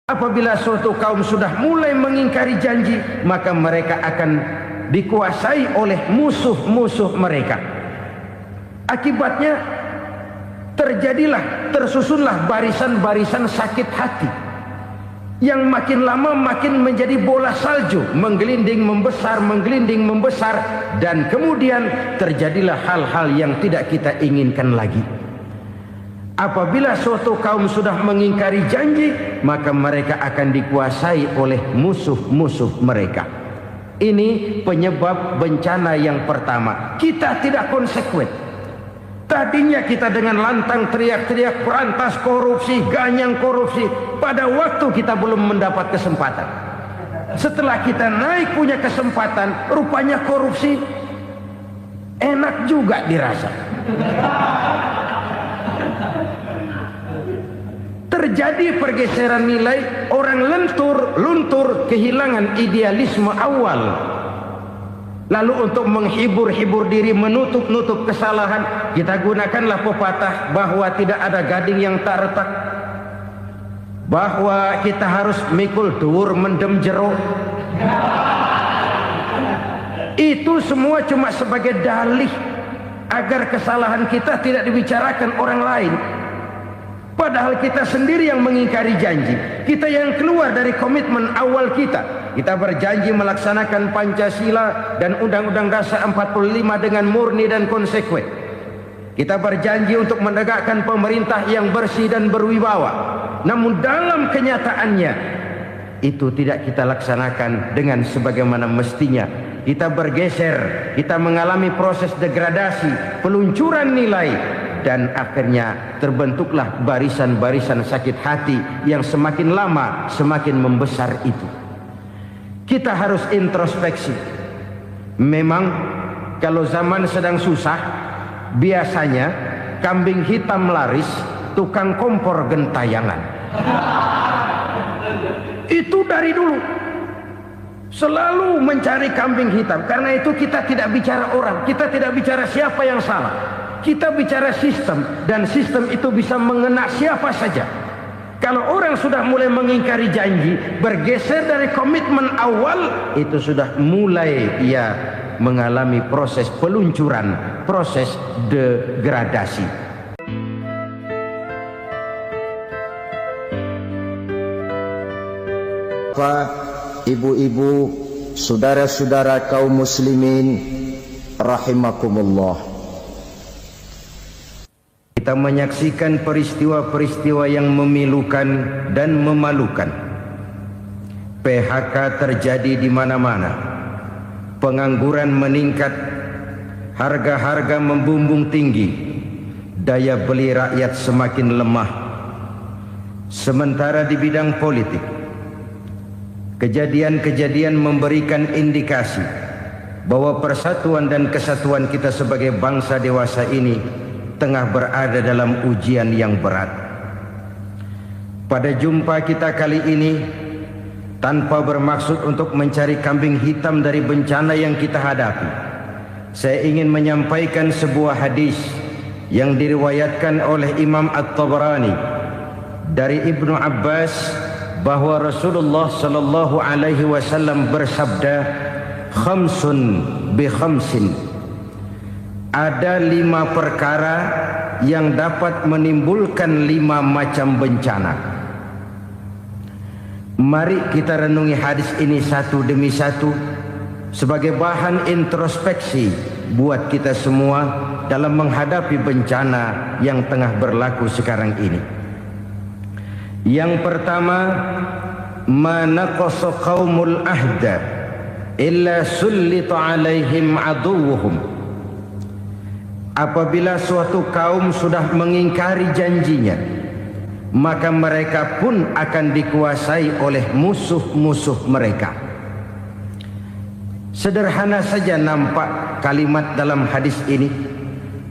Apabila suatu kaum sudah mulai mengingkari janji, maka mereka akan dikuasai oleh musuh-musuh mereka. Akibatnya tersusunlah barisan-barisan sakit hati yang makin lama makin menjadi bola salju, menggelinding membesar, dan kemudian terjadilah hal-hal yang tidak kita inginkan lagi. Apabila suatu kaum sudah mengingkari janji, maka mereka akan dikuasai oleh musuh-musuh mereka. Ini penyebab bencana yang pertama. Kita tidak konsekuen. Tadinya kita dengan lantang teriak-teriak berantas korupsi, ganyang korupsi. Pada waktu kita belum mendapat kesempatan. Setelah kita naik punya kesempatan, rupanya korupsi enak juga dirasa. Terjadi pergeseran nilai, orang luntur, kehilangan idealisme awal. Lalu untuk menghibur diri, menutup kesalahan, kita gunakanlah pepatah bahwa tidak ada gading yang tak retak, bahwa kita harus mikul dhuwur mendem jero. Itu semua cuma sebagai dalih agar kesalahan kita tidak dibicarakan orang lain. Padahal kita sendiri yang mengingkari janji. Kita yang keluar dari komitmen awal kita. Kita berjanji melaksanakan Pancasila dan Undang-Undang Dasar 45 dengan murni dan konsekuen. Kita berjanji untuk menegakkan pemerintah yang bersih dan berwibawa. Namun dalam kenyataannya itu tidak kita laksanakan dengan sebagaimana mestinya. Kita bergeser, kita mengalami proses degradasi, peluncuran nilai, dan akhirnya terbentuklah barisan-barisan sakit hati yang semakin lama semakin membesar itu. Kita harus introspeksi. Memang kalau zaman sedang susah, biasanya kambing hitam laris, tukang kompor gentayangan. Itu dari dulu selalu mencari kambing hitam. Karena itu kita tidak bicara orang, kita tidak bicara siapa yang salah, kita bicara sistem, dan sistem itu bisa mengena siapa saja. Kalau orang sudah mulai mengingkari janji, bergeser dari komitmen awal, itu sudah mulai ia mengalami proses peluncuran, proses degradasi. Ibu-ibu, saudara-saudara kaum muslimin rahimakumullah. Kita menyaksikan peristiwa-peristiwa yang memilukan dan memalukan. PHK terjadi di mana-mana. Pengangguran meningkat, harga-harga membumbung tinggi, daya beli rakyat semakin lemah. Sementara di bidang politik, kejadian-kejadian memberikan indikasi bahwa persatuan dan kesatuan kita sebagai bangsa dewasa ini tengah berada dalam ujian yang berat. Pada jumpa kita kali ini, tanpa bermaksud untuk mencari kambing hitam dari bencana yang kita hadapi, saya ingin menyampaikan sebuah hadis yang diriwayatkan oleh Imam At-Tabarani dari Ibnu Abbas bahwa Rasulullah sallallahu alaihi wasallam bersabda, khamsun bi khamsin. Ada 5 perkara yang dapat menimbulkan 5 macam bencana. Mari kita renungi hadis ini satu demi satu sebagai bahan introspeksi buat kita semua dalam menghadapi bencana yang tengah berlaku sekarang ini. Yang pertama, ma naqasa qaumul ahda illa sullita alaihim aduwwuhum. Apabila suatu kaum sudah mengingkari janjinya, maka mereka pun akan dikuasai oleh musuh-musuh mereka. Sederhana saja nampak kalimat dalam hadis ini.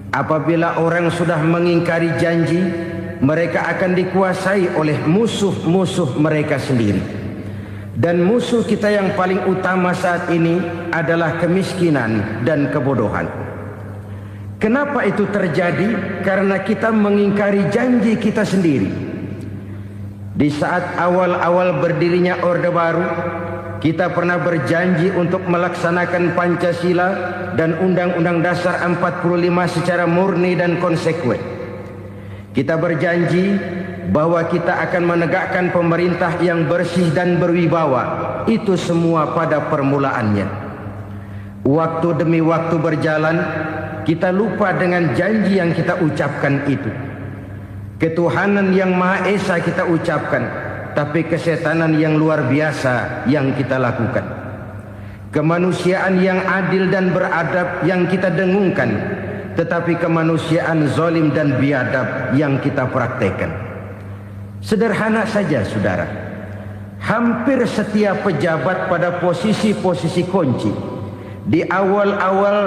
Apabila orang sudah mengingkari janji, mereka akan dikuasai oleh musuh-musuh mereka sendiri. Dan musuh kita yang paling utama saat ini adalah kemiskinan dan kebodohan. Kenapa itu terjadi? Karena kita mengingkari janji kita sendiri. Di saat awal-awal berdirinya Orde Baru, kita pernah berjanji untuk melaksanakan Pancasila dan Undang-Undang Dasar 45 secara murni dan konsekuen. Kita berjanji bahwa kita akan menegakkan pemerintah yang bersih dan berwibawa. Itu semua pada permulaannya. Waktu demi waktu berjalan, kita lupa dengan janji yang kita ucapkan itu. Ketuhanan yang Maha Esa kita ucapkan, tapi kesetanan yang luar biasa yang kita lakukan. Kemanusiaan yang adil dan beradab yang kita dengungkan, tetapi kemanusiaan zalim dan biadab yang kita praktekkan. Sederhana saja saudara, hampir setiap pejabat pada posisi-posisi kunci, di awal-awal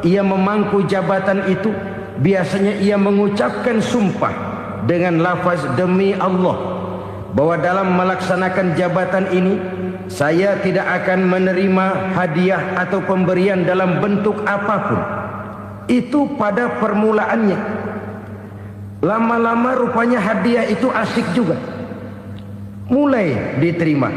ia memangku jabatan itu, biasanya ia mengucapkan sumpah dengan lafaz demi Allah, bahwa dalam melaksanakan jabatan ini saya tidak akan menerima hadiah atau pemberian dalam bentuk apapun. Itu pada permulaannya. Lama-lama rupanya hadiah itu asik juga, mulai diterima.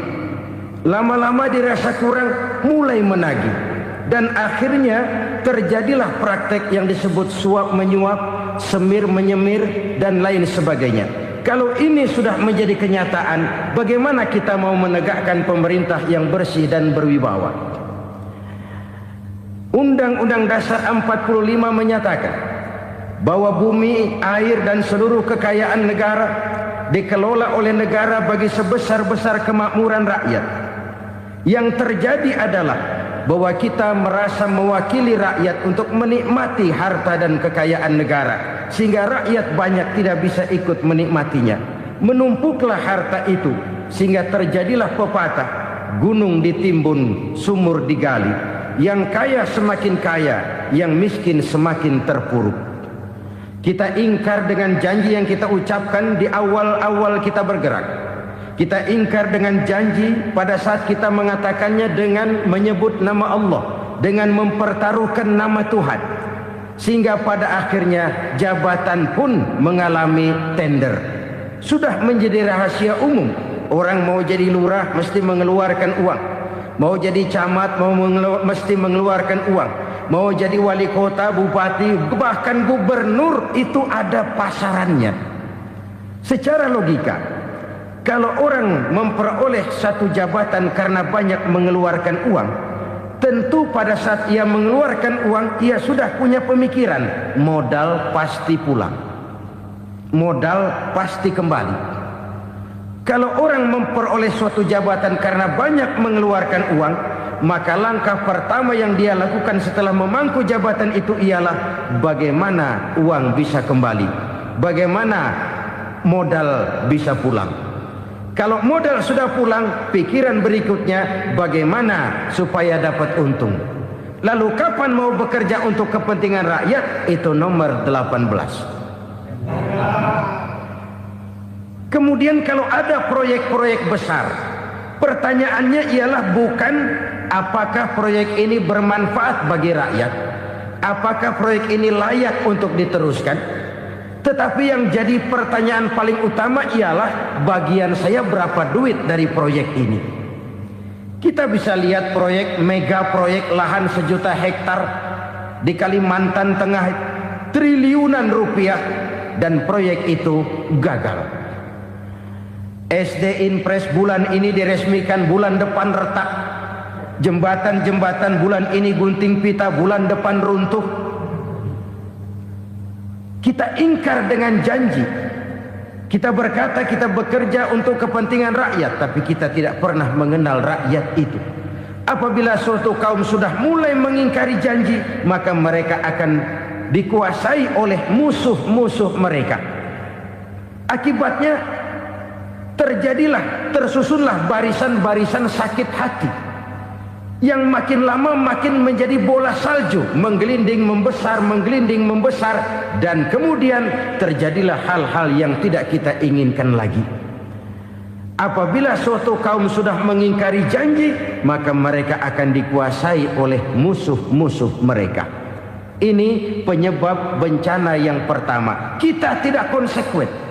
Lama-lama dirasa kurang, mulai menagih. Dan akhirnya terjadilah praktek yang disebut suap menyuap, semir menyemir, dan lain sebagainya. Kalau ini sudah menjadi kenyataan, bagaimana kita mau menegakkan pemerintah yang bersih dan berwibawa? Undang-Undang Dasar 45 menyatakan bahwa bumi, air, dan seluruh kekayaan negara dikelola oleh negara bagi sebesar-besar kemakmuran rakyat. Yang terjadi adalah bahwa kita merasa mewakili rakyat untuk menikmati harta dan kekayaan negara, sehingga rakyat banyak tidak bisa ikut menikmatinya. Menumpuklah harta itu sehingga terjadilah pepatah, gunung ditimbun, sumur digali. Yang kaya semakin kaya, yang miskin semakin terpuruk. Kita ingkar dengan janji yang kita ucapkan di awal-awal kita bergerak. Kita ingkar dengan janji pada saat kita mengatakannya dengan menyebut nama Allah, dengan mempertaruhkan nama Tuhan. Sehingga pada akhirnya jabatan pun mengalami tender. Sudah menjadi rahasia umum. Orang mau jadi lurah mesti mengeluarkan uang. Mau jadi camat mesti mengeluarkan uang. Mau jadi wali kota, bupati, bahkan gubernur, itu ada pasarannya. Secara logika, kalau orang memperoleh satu jabatan karena banyak mengeluarkan uang, tentu pada saat ia mengeluarkan uang, ia sudah punya pemikiran, modal pasti pulang, modal pasti kembali. Kalau orang memperoleh suatu jabatan karena banyak mengeluarkan uang, maka langkah pertama yang dia lakukan setelah memangku jabatan itu ialah bagaimana uang bisa kembali, bagaimana modal bisa pulang. Kalau modal sudah pulang, pikiran berikutnya bagaimana supaya dapat untung. Lalu kapan mau bekerja untuk kepentingan rakyat? Itu nomor 18. Kemudian kalau ada proyek-proyek besar, pertanyaannya ialah bukan apakah proyek ini bermanfaat bagi rakyat, apakah proyek ini layak untuk diteruskan, tetapi yang jadi pertanyaan paling utama ialah bagian saya berapa duit dari proyek ini. Kita bisa lihat proyek mega proyek lahan 1 juta hektar di Kalimantan Tengah, triliunan rupiah, dan proyek itu gagal. SD Impres bulan ini diresmikan, bulan depan retak. Jembatan-jembatan bulan ini gunting pita, bulan depan runtuh. Kita ingkar dengan janji. Kita berkata kita bekerja untuk kepentingan rakyat, tapi kita tidak pernah mengenal rakyat itu. Apabila suatu kaum sudah mulai mengingkari janji, maka mereka akan dikuasai oleh musuh-musuh mereka. Akibatnya tersusunlah barisan-barisan sakit hati yang makin lama makin menjadi bola salju, menggelinding membesar, dan kemudian terjadilah hal-hal yang tidak kita inginkan lagi. Apabila suatu kaum sudah mengingkari janji, maka mereka akan dikuasai oleh musuh-musuh mereka. Ini penyebab bencana yang pertama. Kita tidak konsekuen.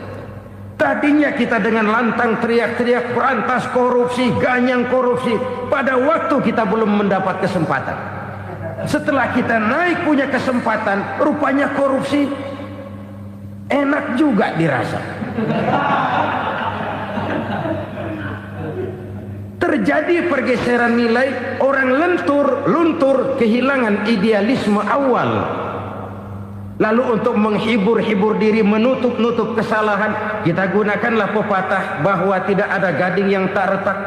Tadinya kita dengan lantang teriak-teriak berantas korupsi, ganyang korupsi. Pada waktu kita belum mendapat kesempatan. Setelah kita naik punya kesempatan, rupanya korupsi enak juga dirasa. Terjadi pergeseran nilai, orang luntur, kehilangan idealisme awal. Lalu untuk menghibur-hibur diri, menutup-nutup kesalahan, kita gunakanlah pepatah bahwa tidak ada gading yang tak retak,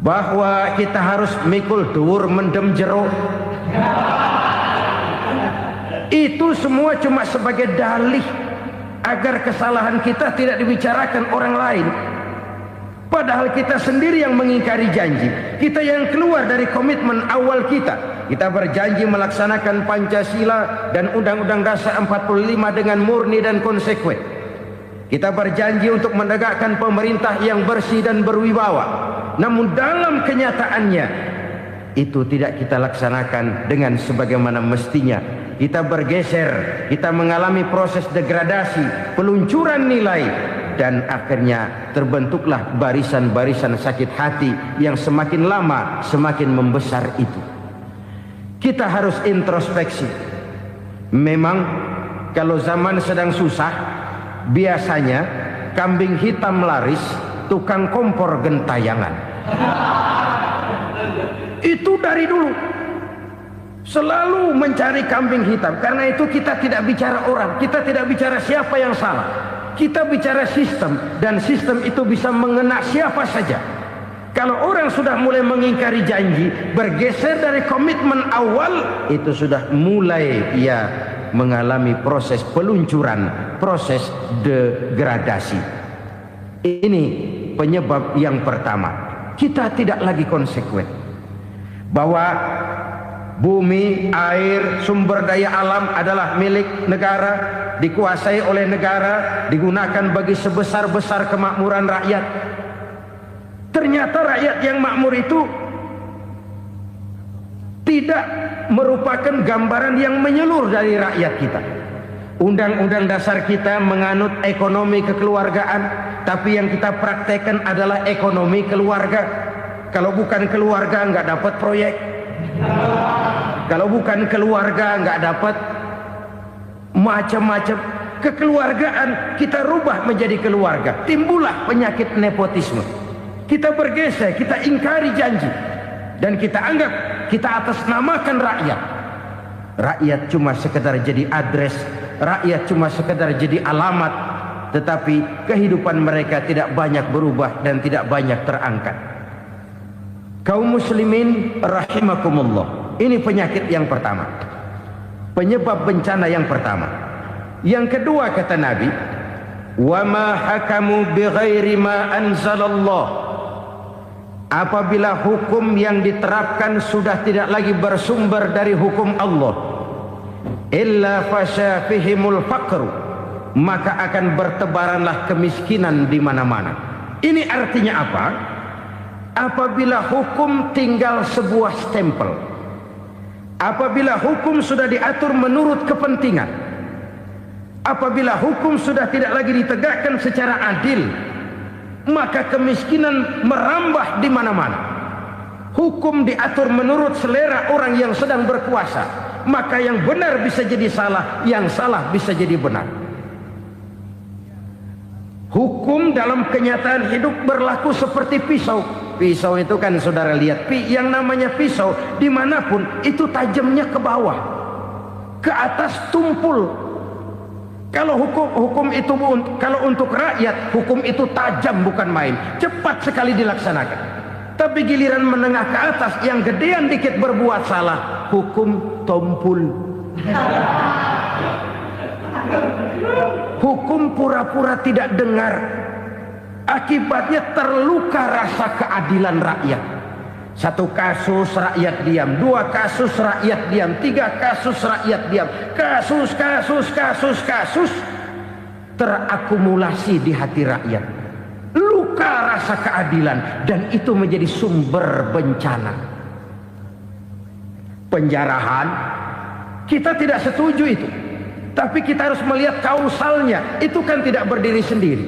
bahwa kita harus mikul dhuwur mendem jero. Itu semua cuma sebagai dalih agar kesalahan kita tidak dibicarakan orang lain. Padahal kita sendiri yang mengingkari janji. Kita yang keluar dari komitmen awal kita. Kita berjanji melaksanakan Pancasila dan Undang-Undang Dasar 45 dengan murni dan konsekuen. Kita berjanji untuk menegakkan pemerintah yang bersih dan berwibawa. Namun dalam kenyataannya itu tidak kita laksanakan dengan sebagaimana mestinya. Kita bergeser, kita mengalami proses degradasi, peluncuran nilai, dan akhirnya terbentuklah barisan-barisan sakit hati yang semakin lama semakin membesar itu. Kita harus introspeksi. Memang kalau zaman sedang susah, biasanya kambing hitam laris, tukang kompor gentayangan. Itu dari dulu selalu mencari kambing hitam. Karena itu kita tidak bicara orang, kita tidak bicara siapa yang salah. Kita bicara sistem, dan sistem itu bisa mengena siapa saja. Kalau orang sudah mulai mengingkari janji, bergeser dari komitmen awal, itu sudah mulai ia mengalami proses peluncuran, proses degradasi. Ini penyebab yang pertama. Kita tidak lagi konsekuen bahwa bumi, air, sumber daya alam adalah milik negara, dikuasai oleh negara, digunakan bagi sebesar-besar kemakmuran rakyat. Ternyata rakyat yang makmur itu tidak merupakan gambaran yang menyeluruh dari rakyat kita. Undang-undang dasar kita menganut ekonomi kekeluargaan, tapi yang kita praktekkan adalah ekonomi keluarga. Kalau bukan keluarga nggak dapat proyek. Kalau bukan keluarga nggak dapat macam-macam. Kekeluargaan kita rubah menjadi keluarga. Timbullah penyakit nepotisme. Kita bergeser, kita ingkari janji, dan kita anggap kita atasnamakan rakyat. Rakyat cuma sekedar jadi address, rakyat cuma sekedar jadi alamat, tetapi kehidupan mereka tidak banyak berubah dan tidak banyak terangkat. Kaum muslimin rahimakumullah, ini penyakit yang pertama, penyebab bencana yang pertama. Yang kedua kata Nabi, wa ma hakamu bighairi ma anzalallah. Apabila hukum yang diterapkan sudah tidak lagi bersumber dari hukum Allah, illa fasha fihimul faqru, maka akan bertebaranlah kemiskinan di mana-mana. Ini artinya apa? Apabila hukum tinggal sebuah stempel, apabila hukum sudah diatur menurut kepentingan, apabila hukum sudah tidak lagi ditegakkan secara adil, maka kemiskinan merambah di mana-mana. Hukum diatur menurut selera orang yang sedang berkuasa, maka yang benar bisa jadi salah, yang salah bisa jadi benar. Hukum dalam kenyataan hidup berlaku seperti pisau. Pisau itu kan saudara lihat, yang namanya pisau dimanapun itu tajamnya ke bawah, ke atas tumpul. Kalau hukum itu, kalau untuk rakyat, hukum itu tajam bukan main, cepat sekali dilaksanakan. Tapi giliran menengah ke atas, yang gedean dikit berbuat salah, hukum tompul. Hukum pura-pura tidak dengar. Akibatnya terluka rasa keadilan rakyat. Satu kasus rakyat diam, dua kasus rakyat diam, tiga kasus rakyat diam, kasus terakumulasi di hati rakyat. Luka rasa keadilan, dan itu menjadi sumber bencana. Penjarahan, kita tidak setuju itu. Tapi kita harus melihat kausalnya. Itu kan tidak berdiri sendiri.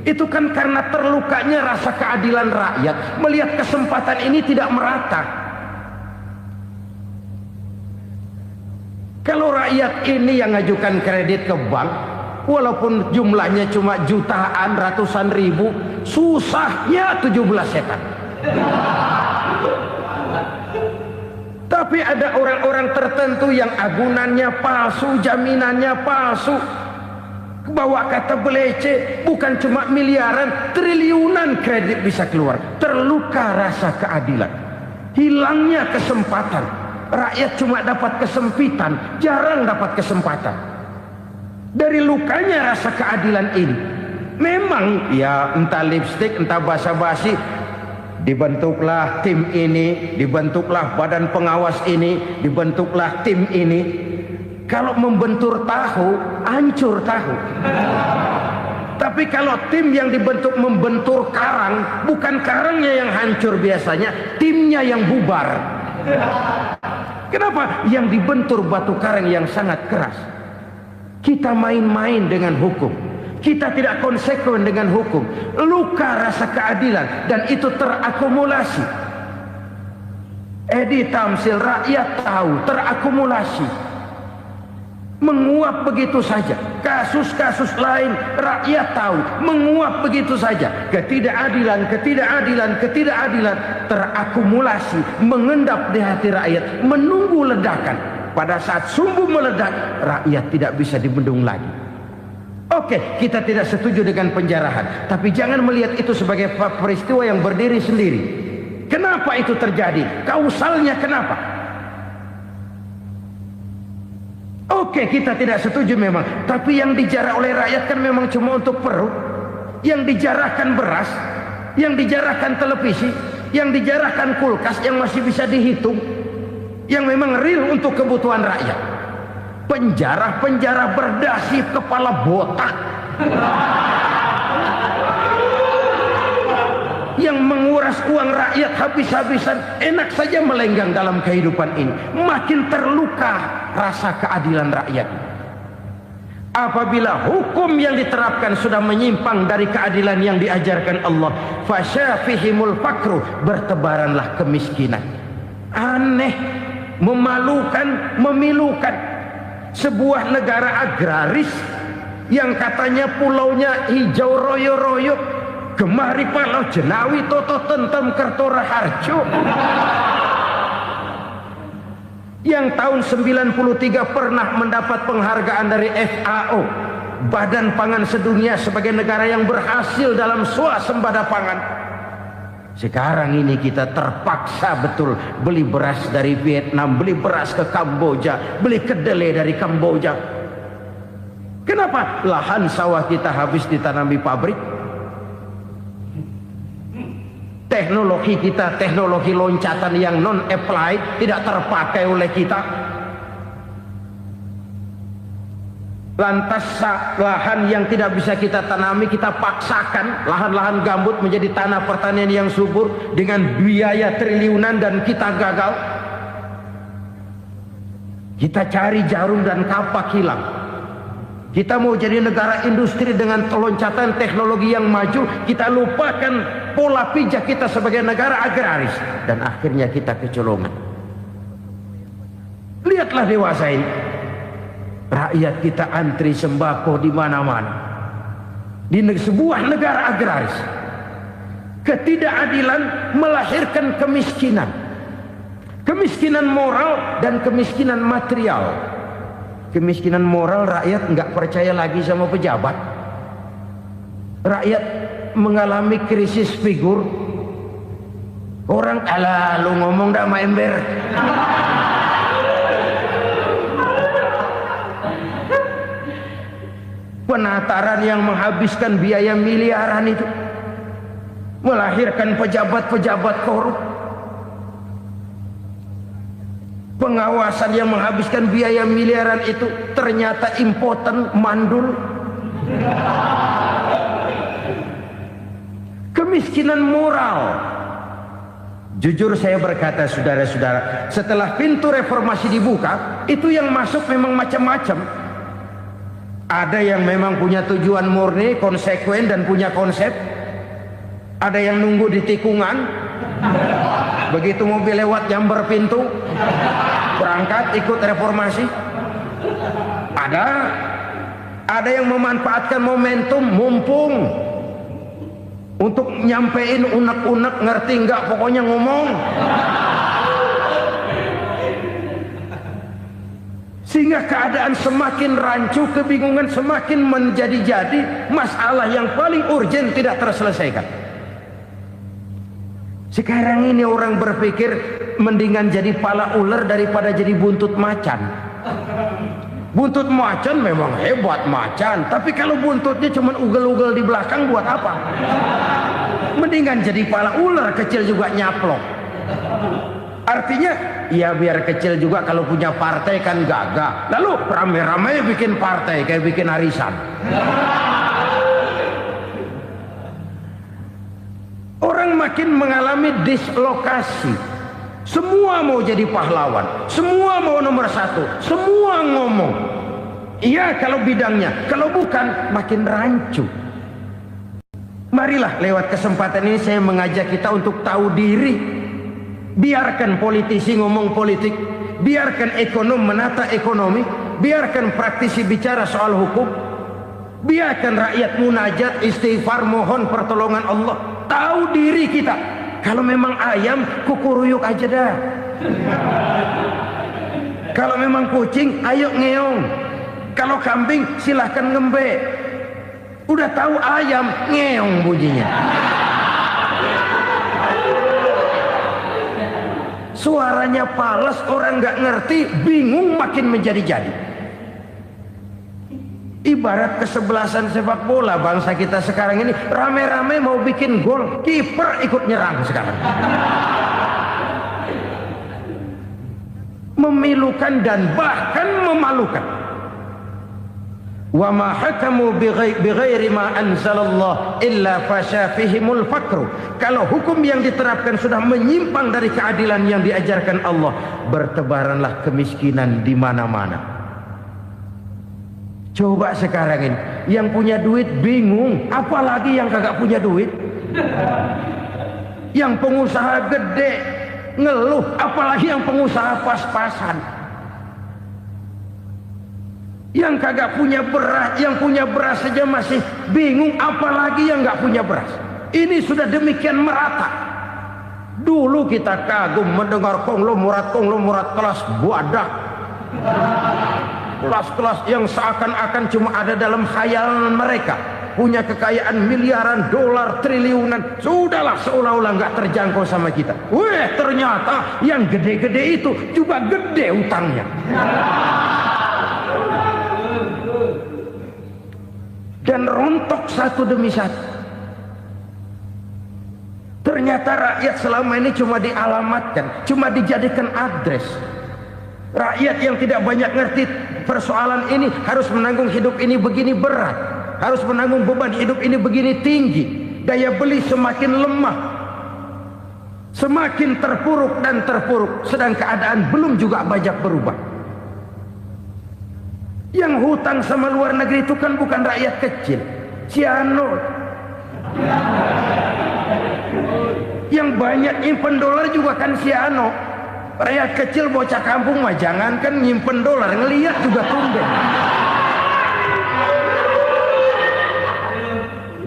Itu kan karena terlukanya rasa keadilan rakyat. Melihat kesempatan ini tidak merata. Kalau rakyat ini yang ngajukan kredit ke bank, walaupun jumlahnya cuma jutaan, ratusan ribu, susahnya 17 setan. Tapi ada orang-orang tertentu yang agunannya palsu, jaminannya palsu, bawa kata belece, bukan cuma miliaran, triliunan kredit bisa keluar. Terluka rasa keadilan, hilangnya kesempatan. Rakyat cuma dapat kesempitan, jarang dapat kesempatan. Dari lukanya rasa keadilan ini, memang ya entah lipstik, entah basa-basi, dibentuklah tim ini, dibentuklah badan pengawas ini, dibentuklah tim ini. Kalau membentur tahu, hancur tahu. Tapi kalau tim yang dibentuk membentur karang, bukan karangnya yang hancur biasanya, timnya yang bubar. Kenapa? Yang dibentur batu karang yang sangat keras. Kita main-main dengan hukum, kita tidak konsekuen dengan hukum. Luka rasa keadilan, dan itu terakumulasi. Edi Tamsil, rakyat tahu, terakumulasi, menguap begitu saja. Kasus-kasus lain rakyat tahu, menguap begitu saja. Ketidakadilan, ketidakadilan, ketidakadilan terakumulasi, mengendap di hati rakyat, menunggu ledakan. Pada saat sumbu meledak, rakyat tidak bisa dibendung lagi. Oke, kita tidak setuju dengan penjarahan, tapi jangan melihat itu sebagai peristiwa yang berdiri sendiri. Kenapa itu terjadi? Kausalnya kenapa? Oke, kita tidak setuju memang, tapi yang dijarah oleh rakyat kan memang cuma untuk perut. Yang dijarahkan beras, yang dijarahkan televisi, yang dijarahkan kulkas yang masih bisa dihitung, yang memang real untuk kebutuhan rakyat. Penjara-penjara berdasi kepala botak yang menguras uang rakyat habis-habisan, enak saja melenggang dalam kehidupan ini. Makin terluka rasa keadilan rakyat. Apabila hukum yang diterapkan sudah menyimpang dari keadilan yang diajarkan Allah, fasyafihimul fakru, bertebaranlah kemiskinan. Aneh, memalukan, memilukan. Sebuah negara agraris yang katanya pulaunya hijau royo-royo, Gemah Ripalau, Jenawi, Toto, Tentem, Kertora, Harjo, yang tahun 93 pernah mendapat penghargaan dari FAO, Badan Pangan Sedunia, sebagai negara yang berhasil dalam swasembada pangan. Sekarang ini kita terpaksa betul beli beras dari Vietnam, beli beras ke Kamboja, beli kedelai dari Kamboja. Kenapa? Lahan sawah kita habis ditanami pabrik. Teknologi kita, teknologi loncatan yang non-applied, tidak terpakai oleh kita. Lantas lahan yang tidak bisa kita tanami, kita paksakan lahan-lahan gambut menjadi tanah pertanian yang subur dengan biaya triliunan, dan kita gagal. Kita cari jarum dan kapak hilang. Kita mau jadi negara industri dengan loncatan teknologi yang maju, kita lupakan pola pijak kita sebagai negara agraris, dan akhirnya kita kecolongan. Lihatlah dewasa ini, rakyat kita antri sembako di mana-mana. Di sebuah negara agraris, ketidakadilan melahirkan kemiskinan. Kemiskinan moral dan kemiskinan material. Kemiskinan moral, rakyat nggak percaya lagi sama pejabat. Rakyat mengalami krisis figur. Orang, alah lu ngomong dah sama ember. Penataran yang menghabiskan biaya miliaran itu melahirkan pejabat-pejabat korup. Pengawasan yang menghabiskan biaya miliaran itu ternyata impoten, mandul. Kemiskinan moral. Jujur saya berkata, saudara-saudara, setelah pintu reformasi dibuka, itu yang masuk memang macam-macam. Ada yang memang punya tujuan murni, konsekuen dan punya konsep. Ada yang nunggu di tikungan, begitu mobil lewat nyamber pintu, berangkat ikut reformasi. Ada yang memanfaatkan momentum, mumpung untuk nyampein unek-unek, ngerti nggak, pokoknya ngomong. Sehingga keadaan semakin rancu, kebingungan semakin menjadi-jadi, masalah yang paling urgen tidak terselesaikan. Sekarang ini orang berpikir mendingan jadi pala ular daripada jadi buntut macan. Buntut macan memang hebat macan, tapi kalau buntutnya cuma ugel-ugel di belakang buat apa? Mendingan jadi pala ular, kecil juga nyaplok. Artinya ya biar kecil juga kalau punya partai kan gagah. Lalu rame-rame bikin partai kayak bikin arisan. Orang makin mengalami dislokasi. Semua mau jadi pahlawan, semua mau nomor satu, semua ngomong. Iya kalau bidangnya, kalau bukan makin rancu. Marilah lewat kesempatan ini saya mengajak kita untuk tahu diri. Biarkan politisi ngomong politik, biarkan ekonom menata ekonomi, biarkan praktisi bicara soal hukum, biarkan rakyat munajat, istighfar, mohon pertolongan Allah. Tahu diri kita. Kalau memang ayam, kukuruyuk aja dah. Kalau memang kucing, ayo ngeong. Kalau kambing, silahkan ngembe. Udah tahu ayam, ngeong bunyinya. Suaranya palas, orang nggak ngerti, bingung, makin menjadi-jadi. Ibarat kesebelasan sepak bola bangsa kita sekarang ini, rame-rame mau bikin gol, kiper ikut nyerang sekarang. Memilukan dan bahkan memalukan. Wa ma hakamu bighairi ma anzalallah illa fasha fihimul fakru. Kalau hukum yang diterapkan sudah menyimpang dari keadilan yang diajarkan Allah, bertebaranlah kemiskinan di mana-mana. Coba sekarang ini, yang punya duit bingung, apalagi yang kagak punya duit. Yang pengusaha gede ngeluh, apalagi yang pengusaha pas-pasan. Yang kagak punya beras, yang punya beras saja masih bingung, apalagi yang nggak punya beras. Ini sudah demikian merata. Dulu kita kagum mendengar konglomerat kelas buadak, kelas-kelas yang seakan-akan cuma ada dalam khayalan mereka, punya kekayaan miliaran dolar, triliunan. Sudahlah, seolah-olah nggak terjangkau sama kita. Weh, ternyata yang gede-gede itu juga gede utangnya. Dan rontok satu demi satu. Ternyata rakyat selama ini cuma dialamatkan, cuma dijadikan address. Rakyat yang tidak banyak ngerti persoalan ini harus menanggung hidup ini begini berat, harus menanggung beban hidup ini begini tinggi, daya beli semakin lemah, semakin terpuruk dan terpuruk, sedang keadaan belum juga banyak berubah. Yang hutang sama luar negeri itu kan bukan rakyat kecil, Ciano. Yang banyak nyimpen dolar juga kan Ciano. Rakyat kecil bocah kampung mah jangankan nyimpen dolar, ngelihat juga tumben.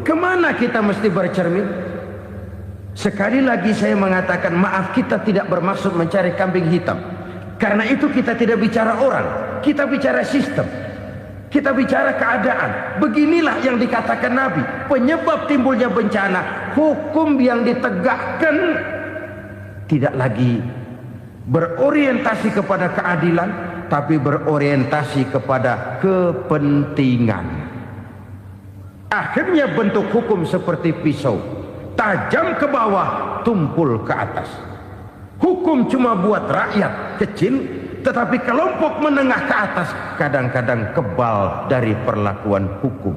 Kemana kita mesti bercermin? Sekali lagi saya mengatakan maaf, kita tidak bermaksud mencari kambing hitam. Karena itu kita tidak bicara orang, kita bicara sistem, kita bicara keadaan. Beginilah yang dikatakan Nabi, penyebab timbulnya bencana, hukum yang ditegakkan tidak lagi berorientasi kepada keadilan, tapi berorientasi kepada kepentingan. Akhirnya bentuk hukum seperti pisau, tajam ke bawah, tumpul ke atas. Hukum cuma buat rakyat kecil, tetapi kelompok menengah ke atas kadang-kadang kebal dari perlakuan hukum.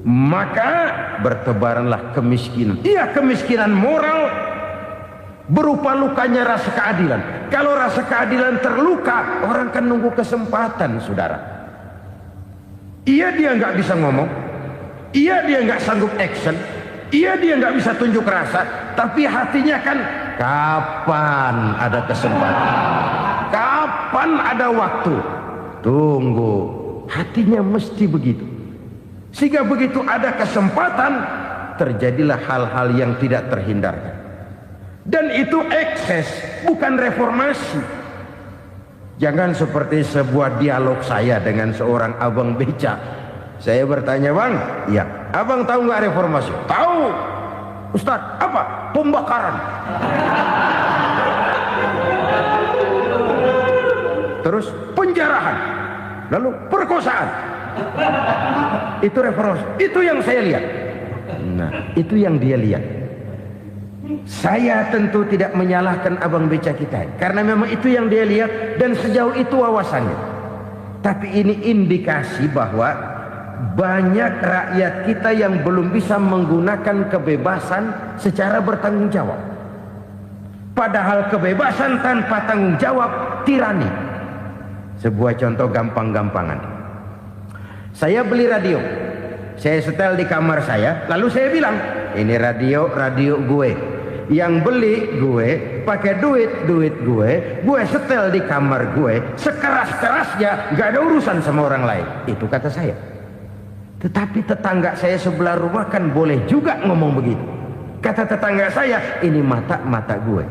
Maka bertebaranlah kemiskinan. Iya, kemiskinan moral berupa lukanya rasa keadilan. Kalau rasa keadilan terluka, orang kan nunggu kesempatan, saudara. Iya dia nggak bisa ngomong, iya dia nggak sanggup action, iya dia nggak bisa tunjuk rasa, tapi hatinya kan kapan ada kesempatan, kapan ada waktu, tunggu, hatinya mesti begitu. Sehingga begitu ada kesempatan, terjadilah hal-hal yang tidak terhindarkan. Dan itu ekses, bukan reformasi. Jangan seperti sebuah dialog saya dengan seorang abang beca. Saya bertanya, bang, iya, abang tahu nggak reformasi? Tahu. Ustaz, apa? Pembakaran. Terus penjarahan. Lalu perkosaan. Itu reformasi. Itu yang saya lihat. Nah, itu yang dia lihat. Saya tentu tidak menyalahkan abang beca kita, karena memang itu yang dia lihat dan sejauh itu wawasannya. Tapi ini indikasi bahwa banyak rakyat kita yang belum bisa menggunakan kebebasan secara bertanggung jawab. Padahal kebebasan tanpa tanggung jawab tirani. Sebuah contoh gampang-gampangan. Saya beli radio, saya setel di kamar saya, lalu saya bilang, ini radio gue. Yang beli gue, pakai duit gue setel di kamar gue, sekeras-kerasnya, gak ada urusan sama orang lain. Itu kata saya. Tetapi tetangga saya sebelah rumah kan boleh juga ngomong begitu. Kata tetangga saya, ini mata gue,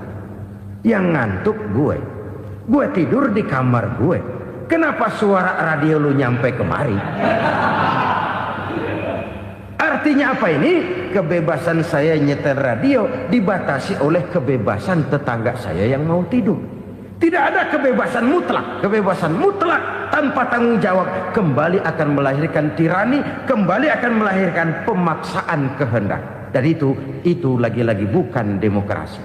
yang ngantuk gue tidur di kamar gue, kenapa suara radio lu nyampe kemari? Artinya apa ini? Kebebasan saya nyetel radio dibatasi oleh kebebasan tetangga saya yang mau tidur. Tidak ada kebebasan mutlak. Kebebasan mutlak tanpa tanggung jawab kembali akan melahirkan tirani, kembali akan melahirkan pemaksaan kehendak. Dan itu lagi-lagi bukan demokrasi.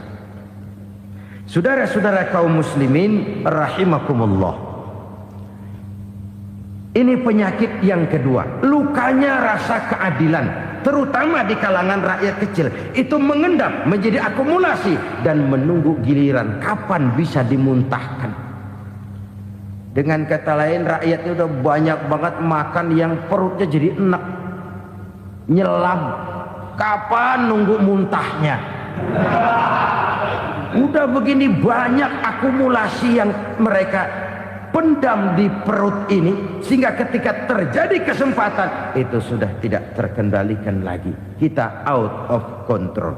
Saudara-saudara kaum muslimin rahimakumullah. Ini penyakit yang kedua, lukanya rasa keadilan, terutama di kalangan rakyat kecil. Itu mengendap menjadi akumulasi dan menunggu giliran kapan bisa dimuntahkan. Dengan kata lain, rakyatnya udah banyak banget makan yang perutnya jadi enak, nyelam. Kapan nunggu muntahnya? Udah begini banyak akumulasi yang mereka pendam di perut ini, sehingga ketika terjadi kesempatan itu sudah tidak terkendalikan lagi. Kita out of control.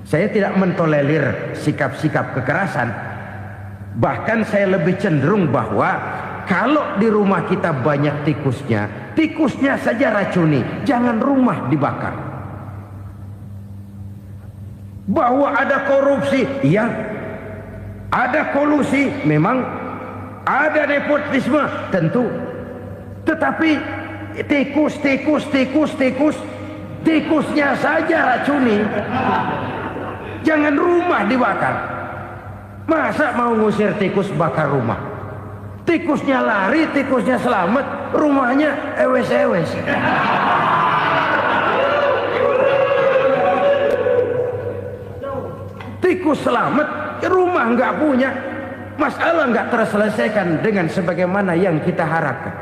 Saya tidak mentolerir sikap-sikap kekerasan. Bahkan saya lebih cenderung bahwa kalau di rumah kita banyak tikusnya saja racuni, jangan rumah dibakar. Bahwa ada korupsi, iya. Ada kolusi, memang. Ada nepotisme, tentu. Tetapi tikusnya saja racuni. Jangan rumah dibakar. Masa mau ngusir tikus bakar rumah? Tikusnya lari, tikusnya selamat, rumahnya ewes-ewes. Tikus selamat, rumah nggak punya. Masalah nggak terselesaikan dengan sebagaimana yang kita harapkan.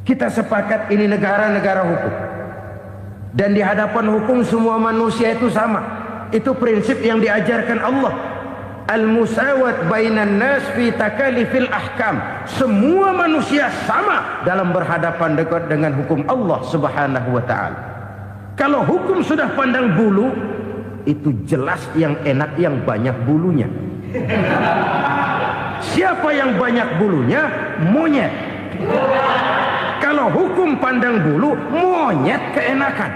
Kita sepakat ini negara hukum, dan di hadapan hukum semua manusia itu sama. Itu prinsip yang diajarkan Allah. Al-musawat bainan nas fi takalifil ahkam. Semua manusia sama dalam berhadapan dekat dengan hukum Allah Subhanahu wa taala. Kalau hukum sudah pandang bulu, itu jelas yang enak yang banyak bulunya. Siapa yang banyak bulunya? Monyet. Kalau hukum pandang bulu, monyet keenakan.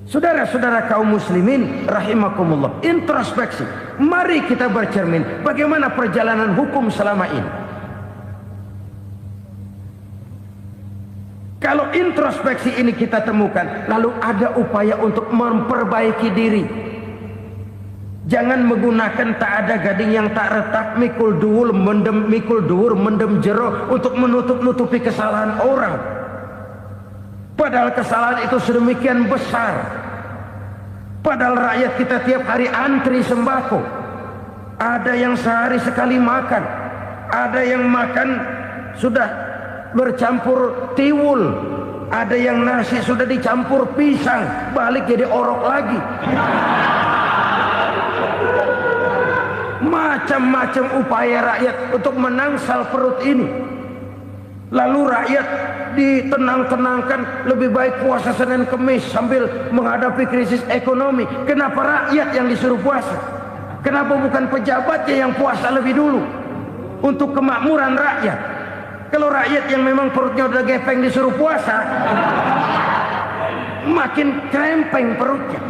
Saudara-saudara kaum muslimin rahimakumullah, introspeksi. Mari kita bercermin bagaimana perjalanan hukum selama ini. Kalau introspeksi ini kita temukan, lalu ada upaya untuk memperbaiki diri. Jangan menggunakan tak ada gading yang tak retak, mikul duwur mendem jero untuk menutup-nutupi kesalahan orang. Padahal kesalahan itu sedemikian besar. Padahal rakyat kita tiap hari antri sembako. Ada yang sehari sekali makan, ada yang makan sudah bercampur tiwul, ada yang nasi sudah dicampur pisang, balik jadi orok lagi. Macam-macam upaya rakyat untuk menangsal perut ini. Lalu rakyat ditenang-tenangkan, lebih baik puasa Senin Kemis sambil menghadapi krisis ekonomi. Kenapa rakyat yang disuruh puasa? Kenapa bukan pejabatnya yang puasa lebih dulu untuk kemakmuran rakyat? Kalau rakyat yang memang perutnya udah gepeng disuruh puasa, makin krempeng perutnya.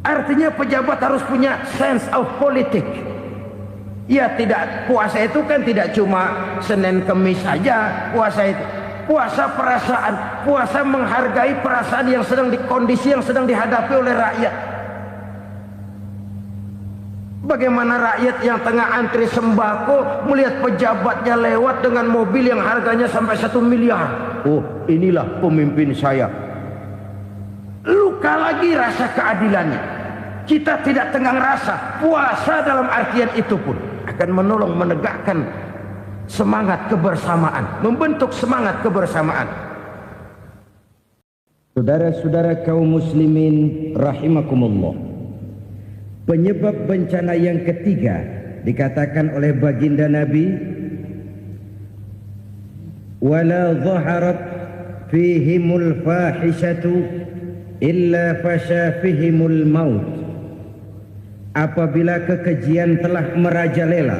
Artinya pejabat harus punya sense of politik. Ya, tidak, puasa itu kan tidak cuma Senin Kemis saja. Puasa itu puasa perasaan, puasa menghargai perasaan yang sedang kondisi yang sedang dihadapi oleh rakyat. Bagaimana rakyat yang tengah antri sembako melihat pejabatnya lewat dengan mobil yang harganya sampai 1 miliar. Oh, inilah pemimpin saya. Luka lagi rasa keadilannya. Kita tidak tenggang rasa. Puasa dalam artian itu pun akan menolong menegakkan semangat kebersamaan, membentuk semangat kebersamaan. Saudara-saudara kaum muslimin rahimakumullah, penyebab bencana yang ketiga dikatakan oleh baginda Nabi, wala zaharat fihimul fahishatu illa fasha fihimul maut. Apabila kekejian telah merajalela,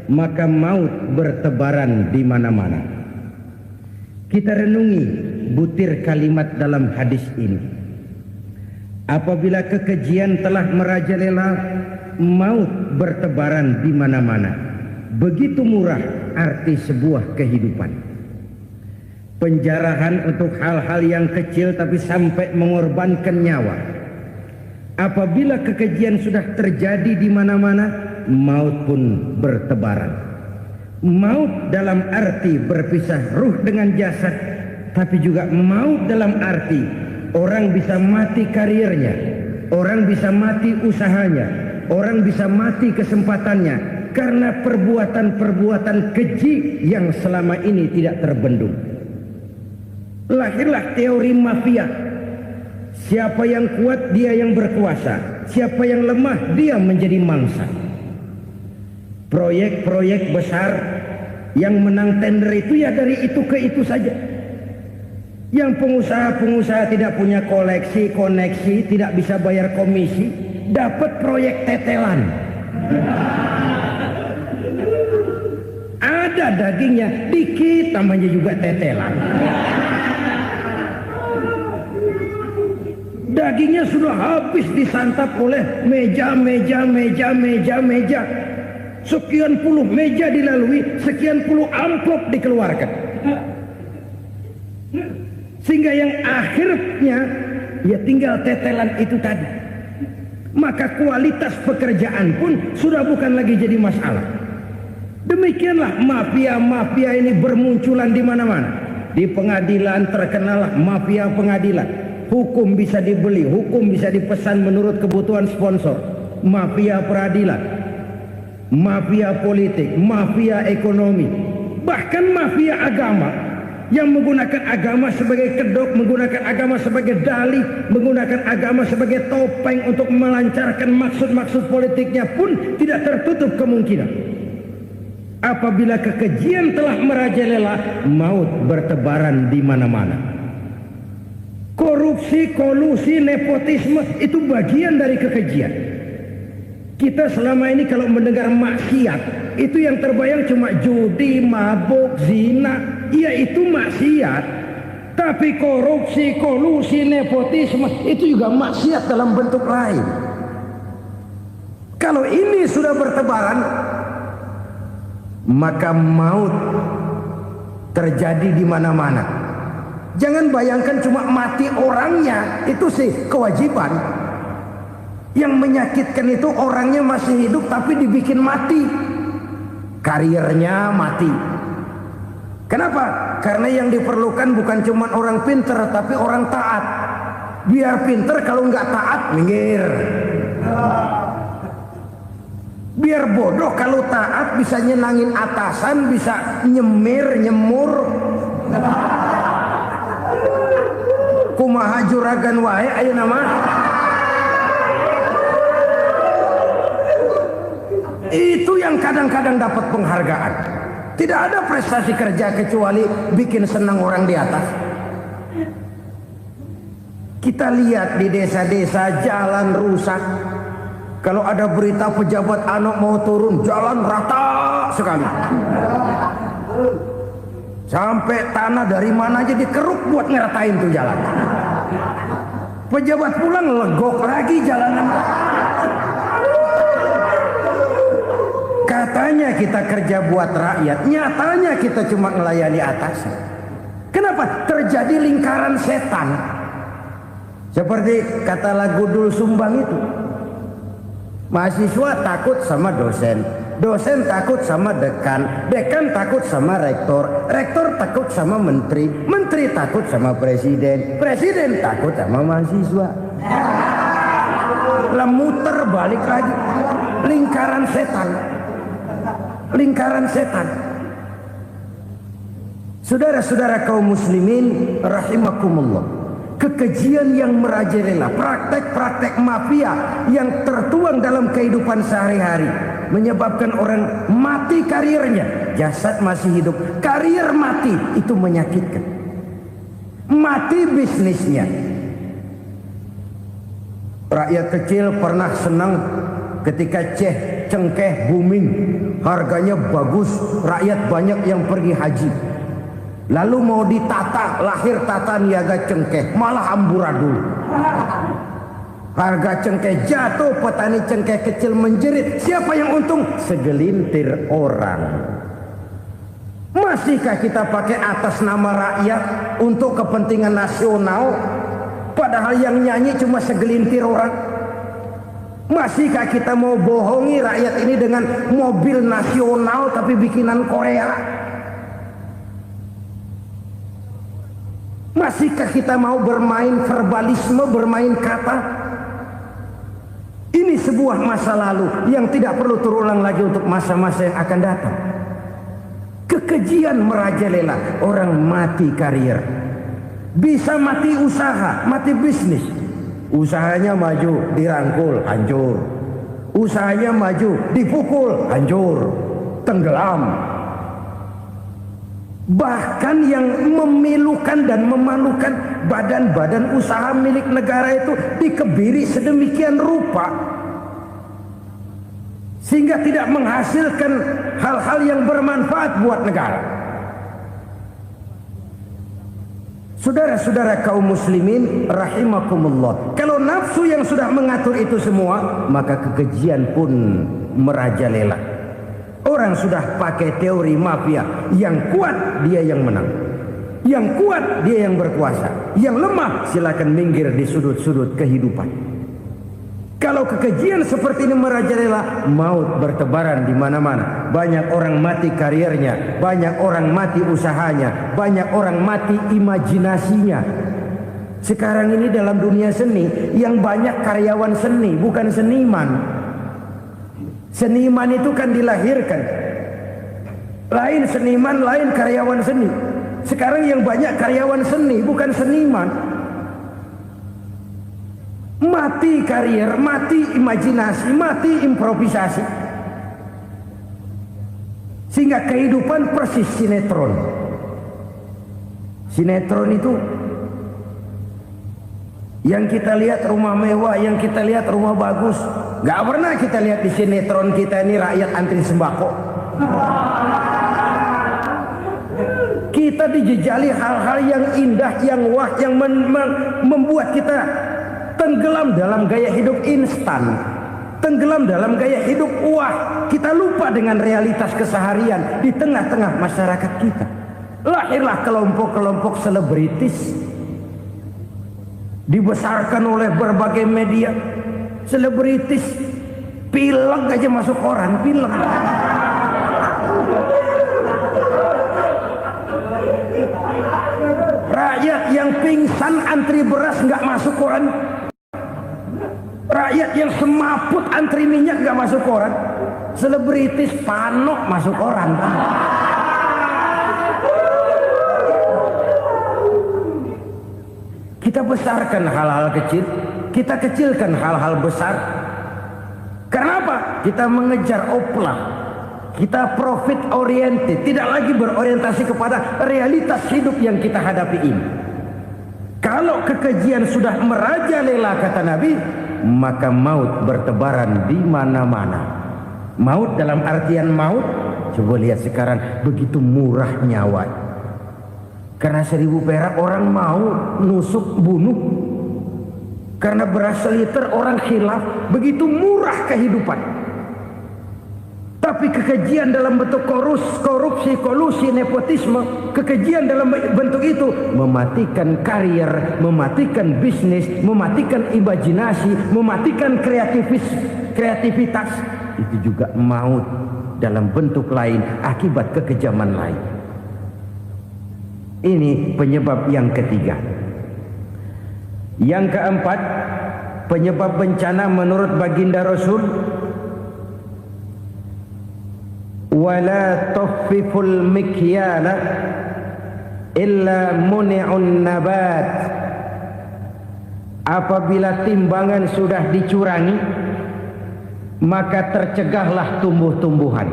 maka maut bertebaran di mana-mana. Kita renungi butir kalimat dalam hadis ini. Apabila kekejian telah merajalela, maut bertebaran di mana-mana. Begitu murah arti sebuah kehidupan. Penjarahan untuk hal-hal yang kecil tapi sampai mengorbankan nyawa. Apabila kekejian sudah terjadi di mana-mana, maut pun bertebaran. Maut dalam arti berpisah ruh dengan jasad, tapi juga maut dalam arti orang bisa mati karirnya, orang bisa mati usahanya, orang bisa mati kesempatannya karena perbuatan-perbuatan keji yang selama ini tidak terbendung. Lahirlah teori mafia. Siapa yang kuat dia yang berkuasa, siapa yang lemah dia menjadi mangsa. Proyek-proyek besar yang menang tender itu ya dari itu ke itu saja. Yang pengusaha-pengusaha tidak punya koneksi, tidak bisa bayar komisi, dapat proyek tetelan. Ada dagingnya, dikit namanya juga tetelan. Dagingnya sudah habis disantap oleh meja. Sekian puluh meja dilalui, sekian puluh amplop dikeluarkan. Sehingga yang akhirnya ya tinggal tetelan itu tadi. Maka kualitas pekerjaan pun sudah bukan lagi jadi masalah. Demikianlah mafia-mafia ini bermunculan di mana-mana. Di pengadilan terkenallah mafia pengadilan. Hukum bisa dibeli, hukum bisa dipesan menurut kebutuhan sponsor. Mafia peradilan, mafia politik, mafia ekonomi, bahkan mafia agama yang menggunakan agama sebagai kedok, menggunakan agama sebagai dalih, menggunakan agama sebagai topeng untuk melancarkan maksud-maksud politiknya pun tidak tertutup kemungkinan. Apabila kekejian telah merajalela, maut bertebaran di mana-mana. Korupsi, kolusi, nepotisme itu bagian dari kekejian. Kita selama ini kalau mendengar maksiat, itu yang terbayang cuma judi, mabuk, zina. Iya, itu maksiat. Tapi korupsi, kolusi, nepotisme itu juga maksiat dalam bentuk lain. Kalau ini sudah bertebaran, maka maut terjadi di mana-mana. Jangan bayangkan cuma mati orangnya, itu sih kewajiban. Yang menyakitkan itu orangnya masih hidup tapi dibikin mati, karirnya mati. Kenapa? Karena yang diperlukan bukan cuma orang pinter tapi orang taat. Biar pinter, kalau nggak taat minggir. Biar bodoh kalau taat bisa nyenangin atasan, bisa nyemur. Kumaha juragan wae ayo nama. Itu yang kadang-kadang dapat penghargaan. Tidak ada prestasi kerja kecuali bikin senang orang di atas. Kita lihat di desa-desa jalan rusak. Kalau ada berita pejabat anak mau turun, jalan rata sekali. Sampai tanah dari mana aja dikeruk buat ngeratain tuh jalan. Pejabat pulang legok lagi jalanan. Katanya kita kerja buat rakyat, nyatanya kita cuma melayani atasan. Kenapa? Terjadi lingkaran setan. Seperti kata lagu Dul Sumbang itu. Mahasiswa takut sama dosen, dosen takut sama dekan, dekan takut sama rektor, rektor takut sama menteri, menteri takut sama presiden, presiden takut sama mahasiswa. Muter balik lagi. Lingkaran setan. Lingkaran setan. Saudara-saudara kaum muslimin rahimakumullah, kekejian yang merajalela, praktek-praktek mafia yang tertuang dalam kehidupan sehari-hari menyebabkan orang mati karirnya, jasad masih hidup, karir mati, itu menyakitkan. Mati bisnisnya. Rakyat kecil pernah senang ketika cengkeh booming, harganya bagus, rakyat banyak yang pergi haji. Lalu mau ditata, lahir tata niaga cengkeh, malah amburadul. Harga cengkeh jatuh, petani cengkeh kecil menjerit. Siapa yang untung? Segelintir orang. Masihkah kita pakai atas nama rakyat untuk kepentingan nasional, padahal yang nyanyi cuma segelintir orang? Masihkah kita mau bohongi rakyat ini dengan mobil nasional tapi bikinan Korea? Masihkah kita mau bermain verbalisme, bermain kata? Ini sebuah masa lalu yang tidak perlu terulang lagi untuk masa-masa yang akan datang. Kekejian merajalela, orang mati karir. Bisa mati usaha, mati bisnis. Usahanya maju, dirangkul, hancur. Usahanya maju, dipukul, hancur, tenggelam. Bahkan yang memilukan dan memalukan, badan-badan usaha milik negara itu dikebiri sedemikian rupa sehingga tidak menghasilkan hal-hal yang bermanfaat buat negara. Saudara-saudara kaum muslimin rahimakumullah, kalau nafsu yang sudah mengatur itu semua, maka kekejian pun merajalela. Orang sudah pakai teori mafia, yang kuat dia yang menang, yang kuat dia yang berkuasa, yang lemah silakan minggir di sudut-sudut kehidupan. Kalau kekejian seperti ini merajalela, maut bertebaran di mana-mana. Banyak orang mati karirnya, banyak orang mati usahanya, banyak orang mati imajinasinya. Sekarang ini dalam dunia seni yang banyak karyawan seni, bukan seniman. Seniman itu kan dilahirkan, lain seniman, lain karyawan seni. Sekarang yang banyak karyawan seni, bukan seniman. Mati karir, mati imajinasi, mati improvisasi. Sehingga kehidupan persis sinetron. Sinetron itu yang kita lihat rumah mewah, yang kita lihat rumah bagus. Gak pernah kita lihat di sinetron kita ini rakyat antri sembako. Kita dijejali hal-hal yang indah, yang wah, yang membuat kita tenggelam dalam gaya hidup instan, tenggelam dalam gaya hidup wah. Kita lupa dengan realitas keseharian di tengah-tengah masyarakat kita. Lahirlah kelompok-kelompok selebritis, dibesarkan oleh berbagai media. Selebritis pilek aja masuk koran, pilek. Rakyat yang pingsan antri beras nggak masuk koran. Rakyat yang semaput antri minyak nggak masuk koran. Selebritis panok masuk koran. Kita besarkan hal-hal kecil, kita kecilkan hal-hal besar. Karena apa? Kita mengejar oplah. Kita profit oriented, tidak lagi berorientasi kepada realitas hidup yang kita hadapi ini. Kalau kekejian sudah merajalela, kata Nabi, maka maut bertebaran di mana-mana. Maut dalam artian maut, coba lihat sekarang begitu murah nyawa. Karena 1000 perak orang mau nusuk bunuh. Karena beras seliter orang khilaf, begitu murah kehidupan. Tapi kekejian dalam bentuk korupsi, kolusi, nepotisme, kekejian dalam bentuk itu mematikan karier, mematikan bisnis, mematikan imajinasi, mematikan kreativitas. Itu juga maut dalam bentuk lain akibat kekejaman lain. Ini penyebab yang ketiga. Yang keempat, penyebab bencana menurut baginda Rasul, wala tuffiful mikyala illa muni'un nabat. Apabila timbangan sudah dicurangi, maka tercegahlah tumbuh-tumbuhan.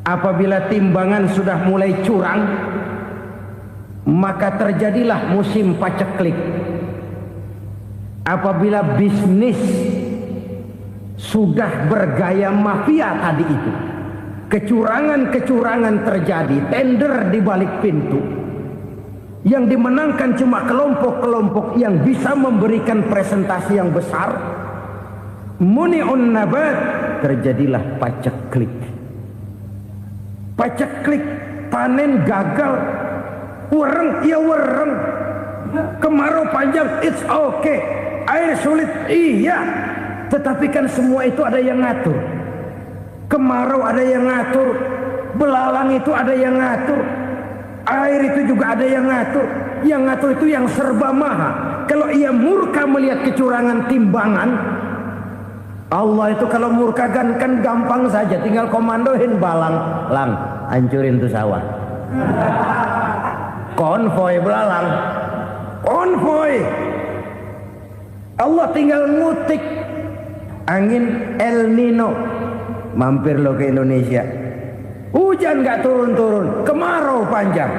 Apabila timbangan sudah mulai curang, maka terjadilah musim paceklik. Apabila bisnis sudah bergaya mafia tadi itu, kecurangan-kecurangan terjadi, tender di balik pintu, yang dimenangkan cuma kelompok-kelompok yang bisa memberikan presentasi yang besar, muni'un nabat, terjadilah paceklik. Paceklik, panen gagal, wereng ya wereng, kemarau panjang it's okay, air sulit iya, tetapi kan semua itu ada yang ngatur. Kemarau ada yang ngatur, belalang itu ada yang ngatur, air itu juga ada yang ngatur. Yang ngatur itu yang serba maha. Kalau ia murka melihat kecurangan timbangan, Allah itu kalau murka kan gampang saja, tinggal komandoin balang, lang hancurin tuh sawah. Konvoy belalang, konvoy. Allah tinggal ngutik angin El Nino, mampir lo ke Indonesia. Hujan nggak turun-turun, kemarau panjang.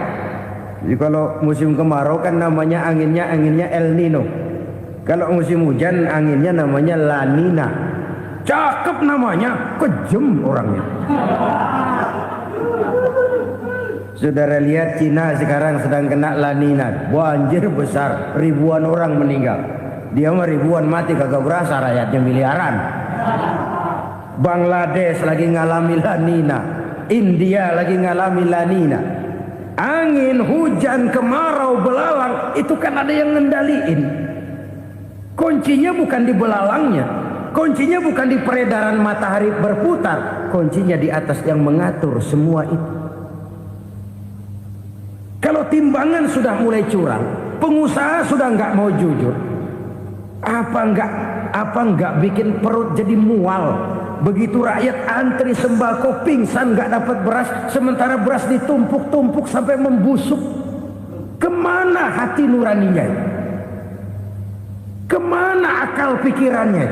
Jadi kalau musim kemarau kan namanya anginnya El Nino. Kalau musim hujan anginnya namanya La Nina. Cakep namanya, kejem orangnya. Saudara lihat Cina sekarang sedang kena La Nina, banjir besar, ribuan orang meninggal. Dia mah ribuan mati kagak berasa, rakyatnya miliaran. Bangladesh lagi ngalami La Nina, India lagi ngalami La Nina. Angin, hujan, kemarau, belalang, itu kan ada yang ngendaliin. Kuncinya bukan di belalangnya, kuncinya bukan di peredaran matahari berputar, kuncinya di atas yang mengatur semua itu. Kalau timbangan sudah mulai curang, pengusaha sudah nggak mau jujur, apa nggak bikin perut jadi mual. Begitu rakyat antri sembako pingsan nggak dapat beras, sementara beras ditumpuk-tumpuk sampai membusuk. Kemana hati nuraninya? Kemana akal pikirannya?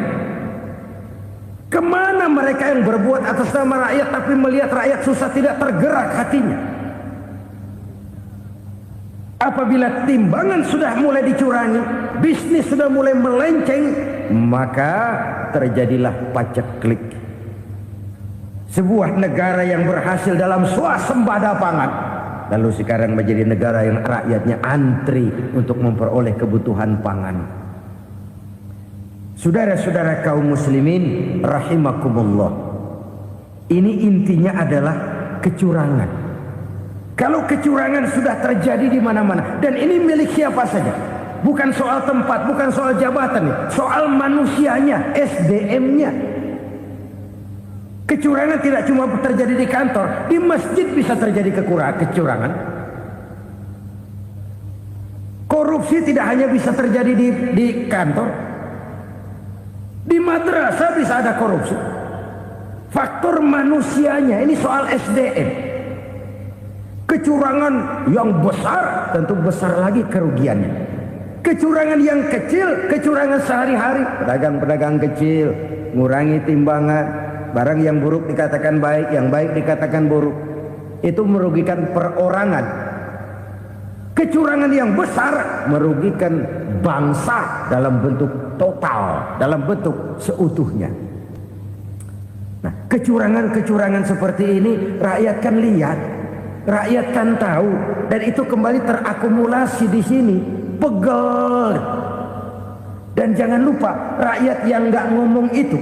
Kemana mereka yang berbuat atas nama rakyat tapi melihat rakyat susah tidak tergerak hatinya? Apabila timbangan sudah mulai dicurangi, bisnis sudah mulai melenceng, maka terjadilah paceklik. Sebuah negara yang berhasil dalam swasembada pangan, lalu sekarang menjadi negara yang rakyatnya antri untuk memperoleh kebutuhan pangan. Saudara-saudara kaum muslimin rahimakumullah, ini intinya adalah kecurangan. Kalau kecurangan sudah terjadi di mana-mana, dan ini milik siapa saja, bukan soal tempat, bukan soal jabatan, soal manusianya, SDM-nya. Kecurangan tidak cuma terjadi di kantor, di masjid bisa terjadi kecurangan. Korupsi tidak hanya bisa terjadi di kantor, di madrasah bisa ada korupsi. faktor manusianya. Ini soal SDM. Kecurangan yang besar, tentu besar lagi kerugiannya. Kecurangan yang kecil, kecurangan sehari-hari, pedagang-pedagang kecil ngurangi timbangan, barang yang buruk dikatakan baik, yang baik dikatakan buruk, itu merugikan perorangan. Kecurangan yang besar merugikan bangsa dalam bentuk total, dalam bentuk seutuhnya. Nah, kecurangan-kecurangan seperti ini rakyat kan lihat, rakyat kan tahu, dan itu kembali terakumulasi di sini, pegel. Dan jangan lupa, rakyat yang nggak ngomong itu,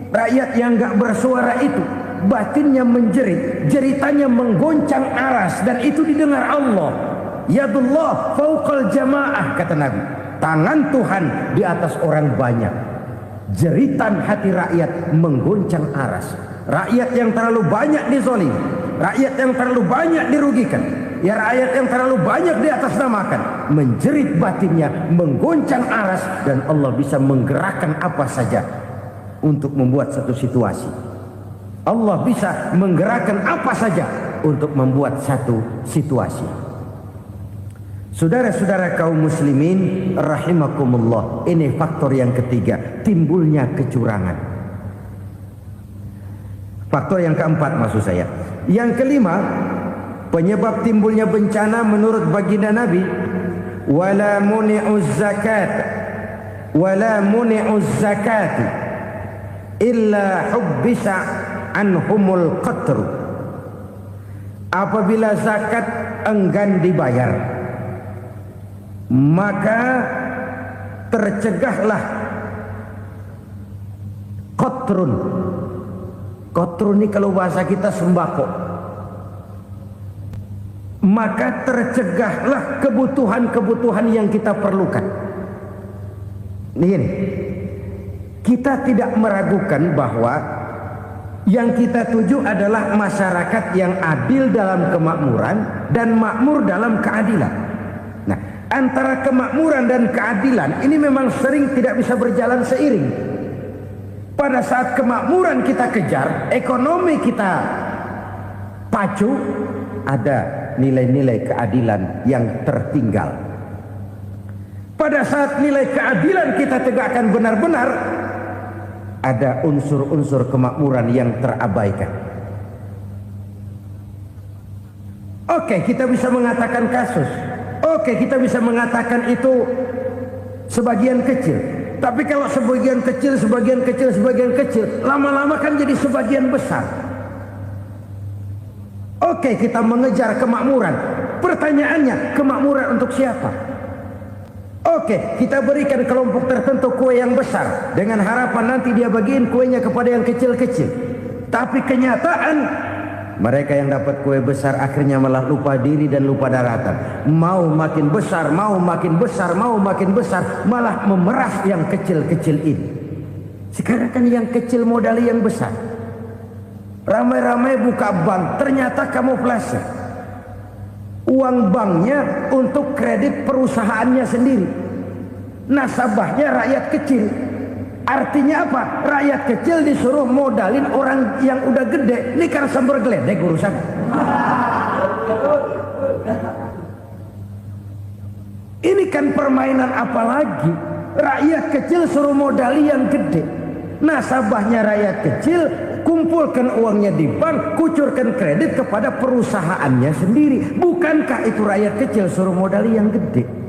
rakyat yang nggak bersuara itu, batinnya menjerit, jeritannya menggoncang aras, dan itu didengar Allah. Yadullah fauqal jamaah, kata Nabi. Tangan Tuhan di atas orang banyak. Jeritan hati rakyat menggoncang aras. Rakyat yang terlalu banyak dizolim, rakyat yang terlalu banyak dirugikan, ya rakyat yang terlalu banyak di atas namakan, menjerit batinnya, menggoncang aras, dan Allah bisa menggerakkan apa saja untuk membuat satu situasi. Allah bisa menggerakkan apa saja untuk membuat satu situasi. Saudara-saudara kaum muslimin rahimakumullah, ini faktor yang ketiga, timbulnya kecurangan. Faktor yang keempat maksud saya. Yang kelima, penyebab timbulnya bencana menurut baginda Nabi, wala muni'uz zakat wala muni'uz zakat illa hubbisa anhumul qatr. Apabila zakat enggan dibayar, maka tercegahlah qatrun. Qatrun ini kalau bahasa kita sembako. Maka tercegahlah kebutuhan-kebutuhan yang kita perlukan. Ini, kita tidak meragukan bahwa yang kita tuju adalah masyarakat yang adil dalam kemakmuran dan makmur dalam keadilan. Nah, antara kemakmuran dan keadilan ini memang sering tidak bisa berjalan seiring. Pada saat kemakmuran kita kejar, ekonomi kita pacu, ada nilai-nilai keadilan yang tertinggal. Pada saat nilai keadilan kita tegakkan benar-benar, ada unsur-unsur kemakmuran yang terabaikan. Oke, kita bisa mengatakan kasus. Oke, kita bisa mengatakan itu sebagian kecil. Tapi kalau sebagian kecil, lama-lama kan jadi sebagian besar. Oke, kita mengejar kemakmuran. Pertanyaannya, kemakmuran untuk siapa? Oke, kita berikan kelompok tertentu kue yang besar dengan harapan nanti dia bagiin kuenya kepada yang kecil-kecil. Tapi kenyataan, mereka yang dapat kue besar akhirnya malah lupa diri dan lupa daratan. Mau makin besar, mau makin besar, mau makin besar, malah memeras yang kecil-kecil ini. Sekarang kan yang kecil modali yang besar. Ramai-ramai buka bank, ternyata kamuflase. Uang banknya untuk kredit perusahaannya sendiri. Nasabahnya rakyat kecil. Artinya apa? Rakyat kecil disuruh modalin orang yang udah gede. Ini karena sumber geledek urusan. Ini kan permainan apa lagi? Rakyat kecil suruh modali yang gede. Nasabahnya rakyat kecil, kumpulkan uangnya di bank, kucurkan kredit kepada perusahaannya sendiri. Bukankah itu rakyat kecil suruh modali yang gede?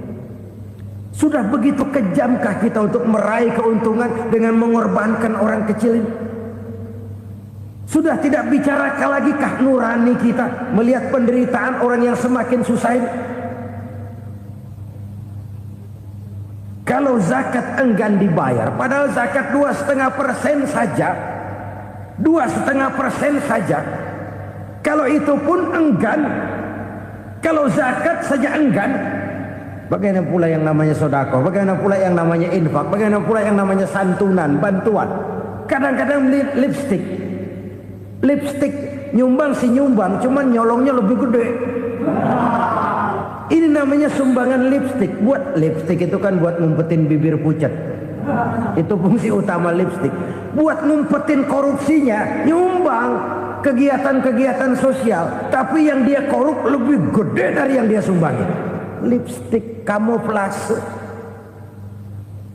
Sudah begitu kejamkah kita untuk meraih keuntungan dengan mengorbankan orang kecil ini? Sudah tidak bicarakan lagi kah nurani kita melihat penderitaan orang yang semakin susah ini? Kalau zakat enggan dibayar, padahal zakat 2,5% saja, 2,5% saja. Kalau itu pun enggan, kalau zakat saja enggan, bagaimana pula yang namanya sedekah, bagaimana pula yang namanya infak, bagaimana pula yang namanya santunan, bantuan. Kadang-kadang lipstick nyumbang si nyumbang, cuman nyolongnya lebih gede. Ini namanya sumbangan lipstick. Buat lipstick itu kan buat ngumpetin bibir pucat. Itu fungsi utama lipstik. Buat ngumpetin korupsinya, nyumbang kegiatan-kegiatan sosial, tapi yang dia korup lebih gede dari yang dia sumbangin. Lipstik kamuflase,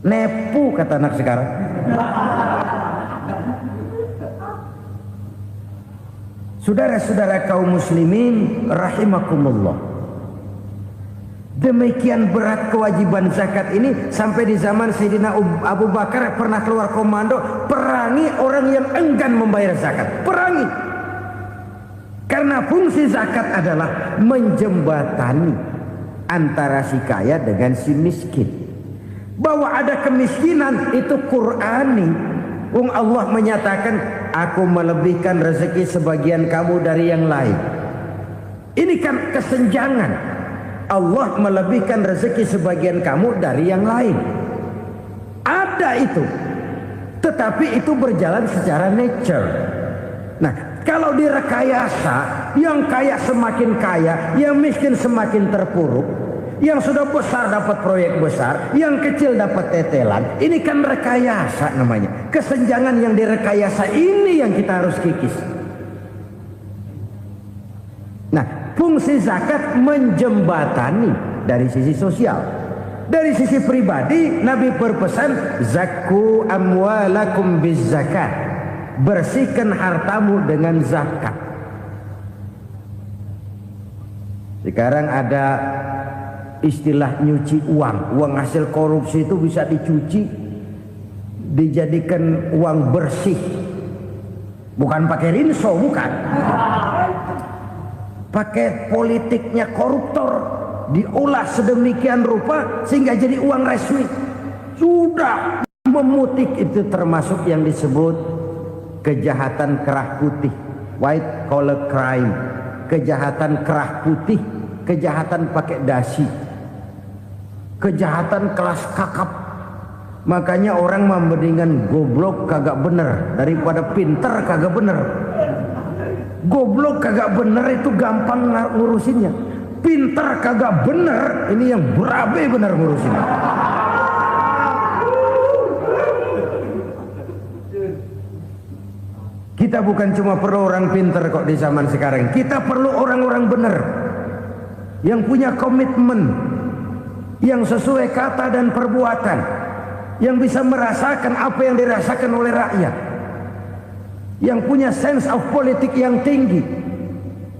nepu kata anak sekarang. Saudara-saudara kaum muslimin rahimakumullah, demikian berat kewajiban zakat ini sampai di zaman Sayyidina Abu Bakar pernah keluar komando perangi orang yang enggan membayar zakat. Perangi. Karena fungsi zakat adalah menjembatani antara si kaya dengan si miskin. Bahwa ada kemiskinan itu Qur'ani. Allah menyatakan, aku melebihkan rezeki sebagian kamu dari yang lain. Ini kan kesenjangan. Allah melebihkan rezeki sebagian kamu dari yang lain. Ada itu. Tetapi itu berjalan secara nature. Nah, kalau direkayasa, yang kaya semakin kaya, yang miskin semakin terpuruk, yang sudah besar dapat proyek besar, yang kecil dapat tetelan. Ini kan rekayasa namanya. Kesenjangan yang direkayasa ini yang kita harus kikis. Nah, fungsi zakat menjembatani dari sisi sosial. Dari sisi pribadi, Nabi berpesan, zakku amwalakum biz zakat. Bersihkan hartamu dengan zakat. Sekarang ada istilah nyuci uang. Uang hasil korupsi itu bisa dicuci, dijadikan uang bersih. Bukan pakai rinso, bukan. Pakai politiknya koruptor, diolah sedemikian rupa sehingga jadi uang resmi. Sudah memutik, itu termasuk yang disebut kejahatan kerah putih, white collar crime. Kejahatan kerah putih, kejahatan pakai dasi, kejahatan kelas kakap. Makanya orang mendingan goblok kagak bener daripada pinter kagak bener. Goblok kagak bener itu gampang ngurusinnya. Pinter kagak bener, ini yang berabe bener ngurusinnya. Kita bukan cuma perlu orang pinter kok di zaman sekarang. Kita perlu orang-orang bener yang punya komitmen, yang sesuai kata dan perbuatan, yang bisa merasakan apa yang dirasakan oleh rakyat, yang punya sense of politik yang tinggi,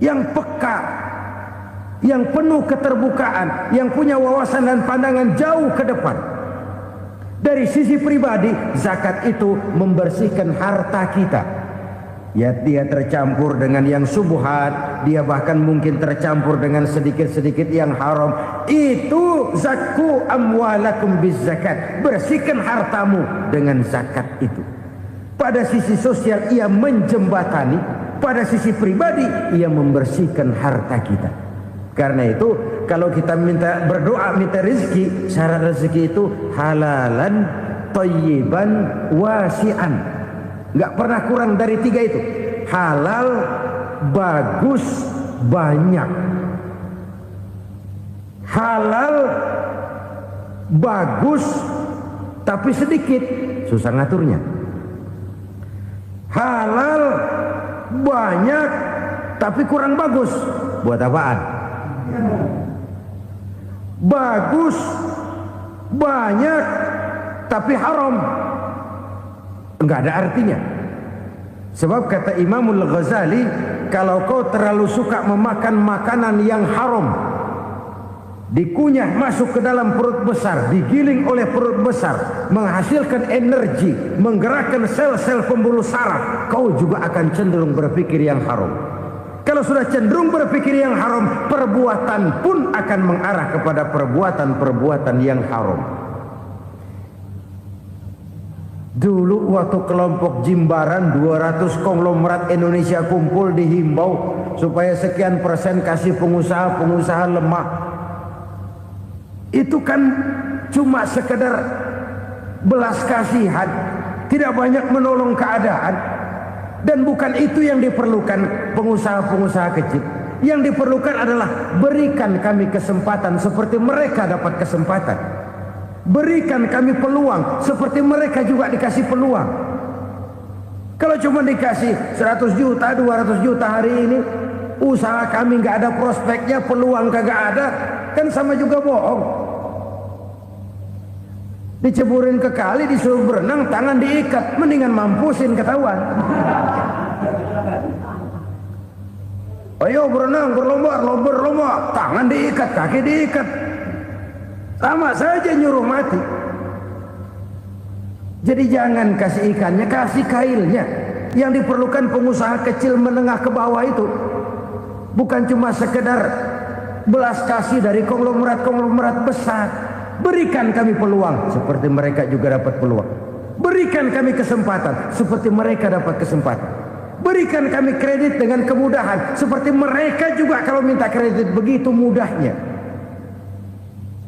yang peka, yang penuh keterbukaan, yang punya wawasan dan pandangan jauh ke depan. Dari sisi pribadi, zakat itu membersihkan harta kita. Ya, dia tercampur dengan yang subuhat, dia bahkan mungkin tercampur dengan sedikit-sedikit yang haram. Itu zakku amwalakum biz zakat. Bersihkan hartamu dengan zakat itu. Pada sisi sosial ia menjembatani, pada sisi pribadi ia membersihkan harta kita. Karena itu kalau kita minta berdoa minta rezeki, syarat rezeki itu halalan thayyiban wasi'an. Nggak pernah kurang dari 3 itu. Halal, bagus, banyak. Halal, bagus, tapi sedikit, susah ngaturnya. Halal, banyak, tapi kurang bagus. Buat apaan? Bagus, banyak, tapi haram. Enggak ada artinya. Sebab kata Imamul Ghazali, kalau kau terlalu suka memakan makanan yang haram, dikunyah masuk ke dalam perut besar, digiling oleh perut besar, menghasilkan energi, menggerakkan sel-sel pembuluh saraf, kau juga akan cenderung berpikir yang haram. Kalau sudah cenderung berpikir yang haram, perbuatan pun akan mengarah kepada perbuatan-perbuatan yang haram. Dulu waktu kelompok Jimbaran 200 konglomerat Indonesia kumpul dihimbau supaya sekian persen kasih pengusaha-pengusaha lemah. Itu kan cuma sekedar belas kasihan, tidak banyak menolong keadaan. Dan bukan itu yang diperlukan pengusaha-pengusaha kecil. Yang diperlukan adalah berikan kami kesempatan seperti mereka dapat kesempatan. Berikan kami peluang seperti mereka juga dikasih peluang. Kalau cuma dikasih 100 juta, 200 juta hari ini, usaha kami nggak ada prospeknya, peluang kagak ada, kan sama juga bohong. Diceburin ke kali, disuruh berenang, tangan diikat, mendingan mampusin ketahuan. Ayo berenang, berlomba, tangan diikat, kaki diikat, sama saja nyuruh mati. Jadi jangan kasih ikannya, kasih kailnya. Yang diperlukan pengusaha kecil menengah ke bawah itu bukan cuma sekedar belas kasih dari konglomerat besar. Berikan kami peluang seperti mereka juga dapat peluang. Berikan kami kesempatan seperti mereka dapat kesempatan. Berikan kami kredit dengan kemudahan seperti mereka juga kalau minta kredit begitu mudahnya.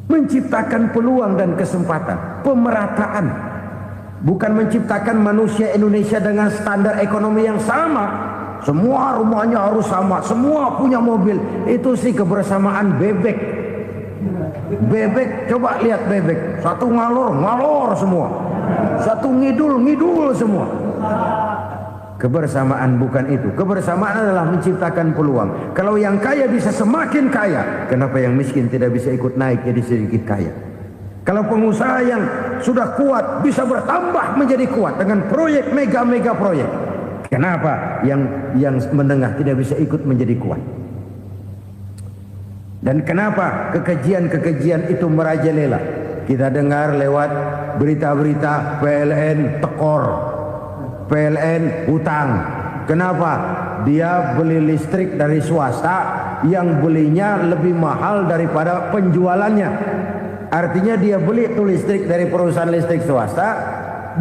Menciptakan peluang dan kesempatan, pemerataan. Bukan menciptakan manusia Indonesia dengan standar ekonomi yang sama. Semua rumahnya harus sama, semua punya mobil. Itu sih kebersamaan bebek. Bebek, coba lihat bebek. Satu ngalor semua. Satu ngidul semua. Kebersamaan bukan itu. Kebersamaan adalah menciptakan peluang. Kalau yang kaya bisa semakin kaya, kenapa yang miskin tidak bisa ikut naik jadi sedikit kaya? Kalau pengusaha yang sudah kuat bisa bertambah menjadi kuat dengan proyek mega proyek, kenapa yang menengah tidak bisa ikut menjadi kuat? Dan kenapa kekejian itu merajalela? Kita dengar lewat berita-berita PLN tekor, PLN hutang. Kenapa? Dia beli listrik dari swasta yang belinya lebih mahal daripada penjualannya. Artinya dia beli itu listrik dari perusahaan listrik swasta,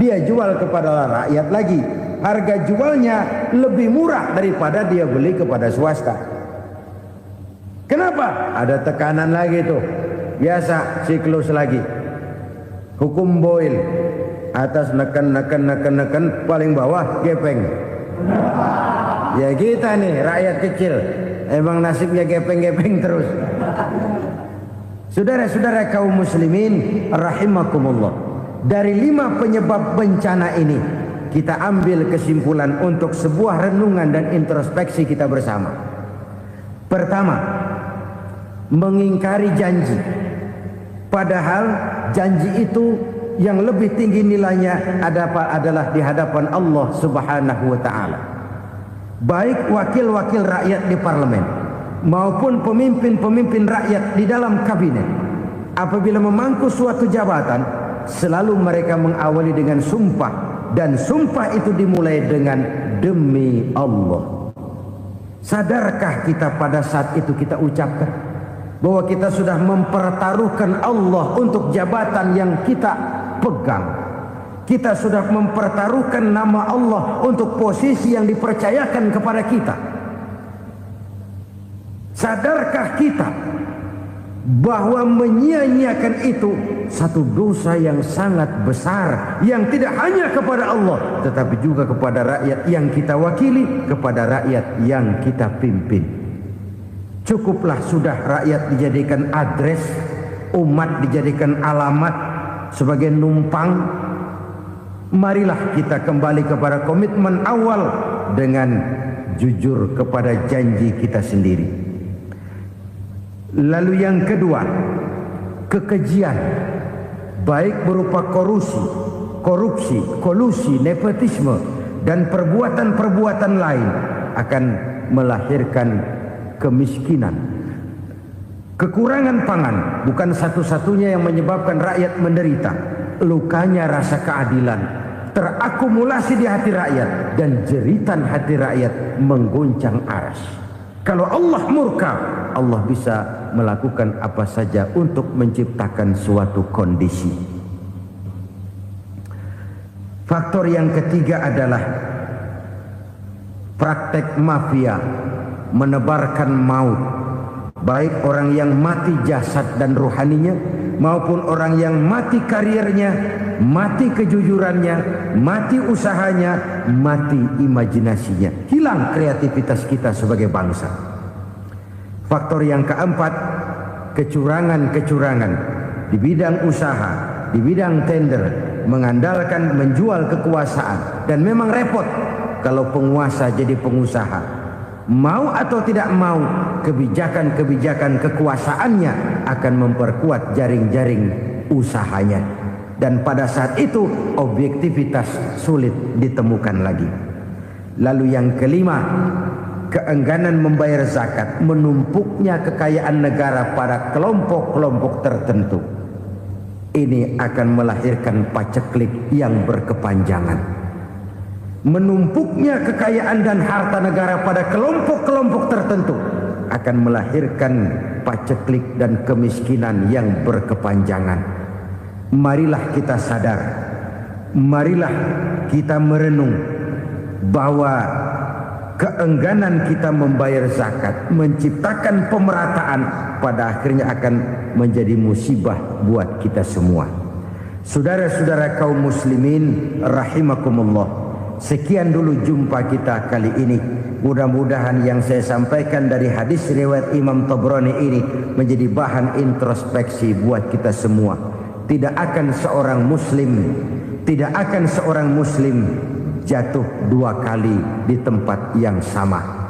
dia jual kepada rakyat lagi. Harga jualnya lebih murah daripada dia beli kepada swasta. Kenapa? Ada tekanan lagi tuh. Biasa siklus lagi. Hukum Boyle. Atas neken, paling bawah gepeng. Ya kita nih rakyat kecil, emang nasibnya gepeng terus. Saudara-saudara kaum muslimin rahimakumullah. Dari 5 penyebab bencana ini kita ambil kesimpulan untuk sebuah renungan dan introspeksi kita bersama. Pertama, mengingkari janji. Padahal janji itu yang lebih tinggi nilainya adalah di hadapan Allah Subhanahu wa taala. Baik wakil-wakil rakyat di parlemen maupun pemimpin-pemimpin rakyat di dalam kabinet, apabila memangku suatu jabatan, selalu mereka mengawali dengan sumpah, dan sumpah itu dimulai dengan demi Allah. Sadarkah kita pada saat itu kita ucapkan bahwa kita sudah mempertaruhkan Allah untuk jabatan yang kita pegang? Kita sudah mempertaruhkan nama Allah untuk posisi yang dipercayakan kepada kita. Sadarkah kita bahwa menyia-nyiakan itu satu dosa yang sangat besar, yang tidak hanya kepada Allah tetapi juga kepada rakyat yang kita wakili, kepada rakyat yang kita pimpin. Cukuplah sudah rakyat dijadikan adres, umat dijadikan alamat sebagai numpang. Marilah kita kembali kepada komitmen awal dengan jujur kepada janji kita sendiri. Lalu yang kedua, kekejian, baik berupa korupsi, kolusi, nepotisme, dan perbuatan-perbuatan lain akan melahirkan kemiskinan. Kekurangan pangan bukan satu-satunya yang menyebabkan rakyat menderita. Lukanya rasa keadilan terakumulasi di hati rakyat, dan jeritan hati rakyat mengguncang aras. Kalau Allah murka, Allah bisa melakukan apa saja untuk menciptakan suatu kondisi. Faktor yang ketiga adalah praktek mafia menebarkan maut, baik orang yang mati jasad dan rohaninya maupun orang yang mati karirnya, mati kejujurannya, mati usahanya, mati imajinasinya. Hilang kreativitas kita sebagai bangsa. Faktor yang keempat, kecurangan-kecurangan di bidang usaha, di bidang tender mengandalkan menjual kekuasaan, dan memang repot kalau penguasa jadi pengusaha. Mau atau tidak mau, kebijakan-kebijakan kekuasaannya akan memperkuat jaring-jaring usahanya, dan pada saat itu objektivitas sulit ditemukan lagi. Lalu yang kelima, keengganan membayar zakat, menumpuknya kekayaan negara pada kelompok-kelompok tertentu. Ini akan melahirkan paceklik yang berkepanjangan. Menumpuknya kekayaan dan harta negara pada kelompok-kelompok tertentu akan melahirkan paceklik dan kemiskinan yang berkepanjangan. Marilah kita sadar, marilah kita merenung bahwa keengganan kita membayar zakat, menciptakan pemerataan, pada akhirnya akan menjadi musibah buat kita semua. Saudara-saudara kaum muslimin rahimakumullah, sekian dulu jumpa kita kali ini. Mudah-mudahan yang saya sampaikan dari hadis riwayat Imam Tabrani ini menjadi bahan introspeksi buat kita semua. Tidak akan seorang muslim jatuh dua kali di tempat yang sama.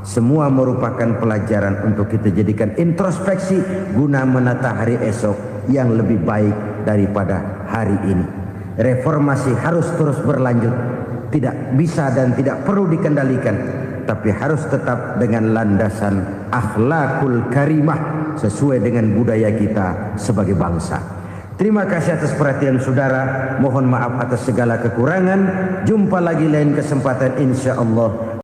Semua merupakan pelajaran untuk kita jadikan introspeksi guna menata hari esok yang lebih baik daripada hari ini. Reformasi harus terus berlanjut, tidak bisa dan tidak perlu dikendalikan, tapi harus tetap dengan landasan akhlakul karimah sesuai dengan budaya kita sebagai bangsa. Terima kasih atas perhatian saudara. Mohon maaf atas segala kekurangan. Jumpa lagi lain kesempatan insya Allah.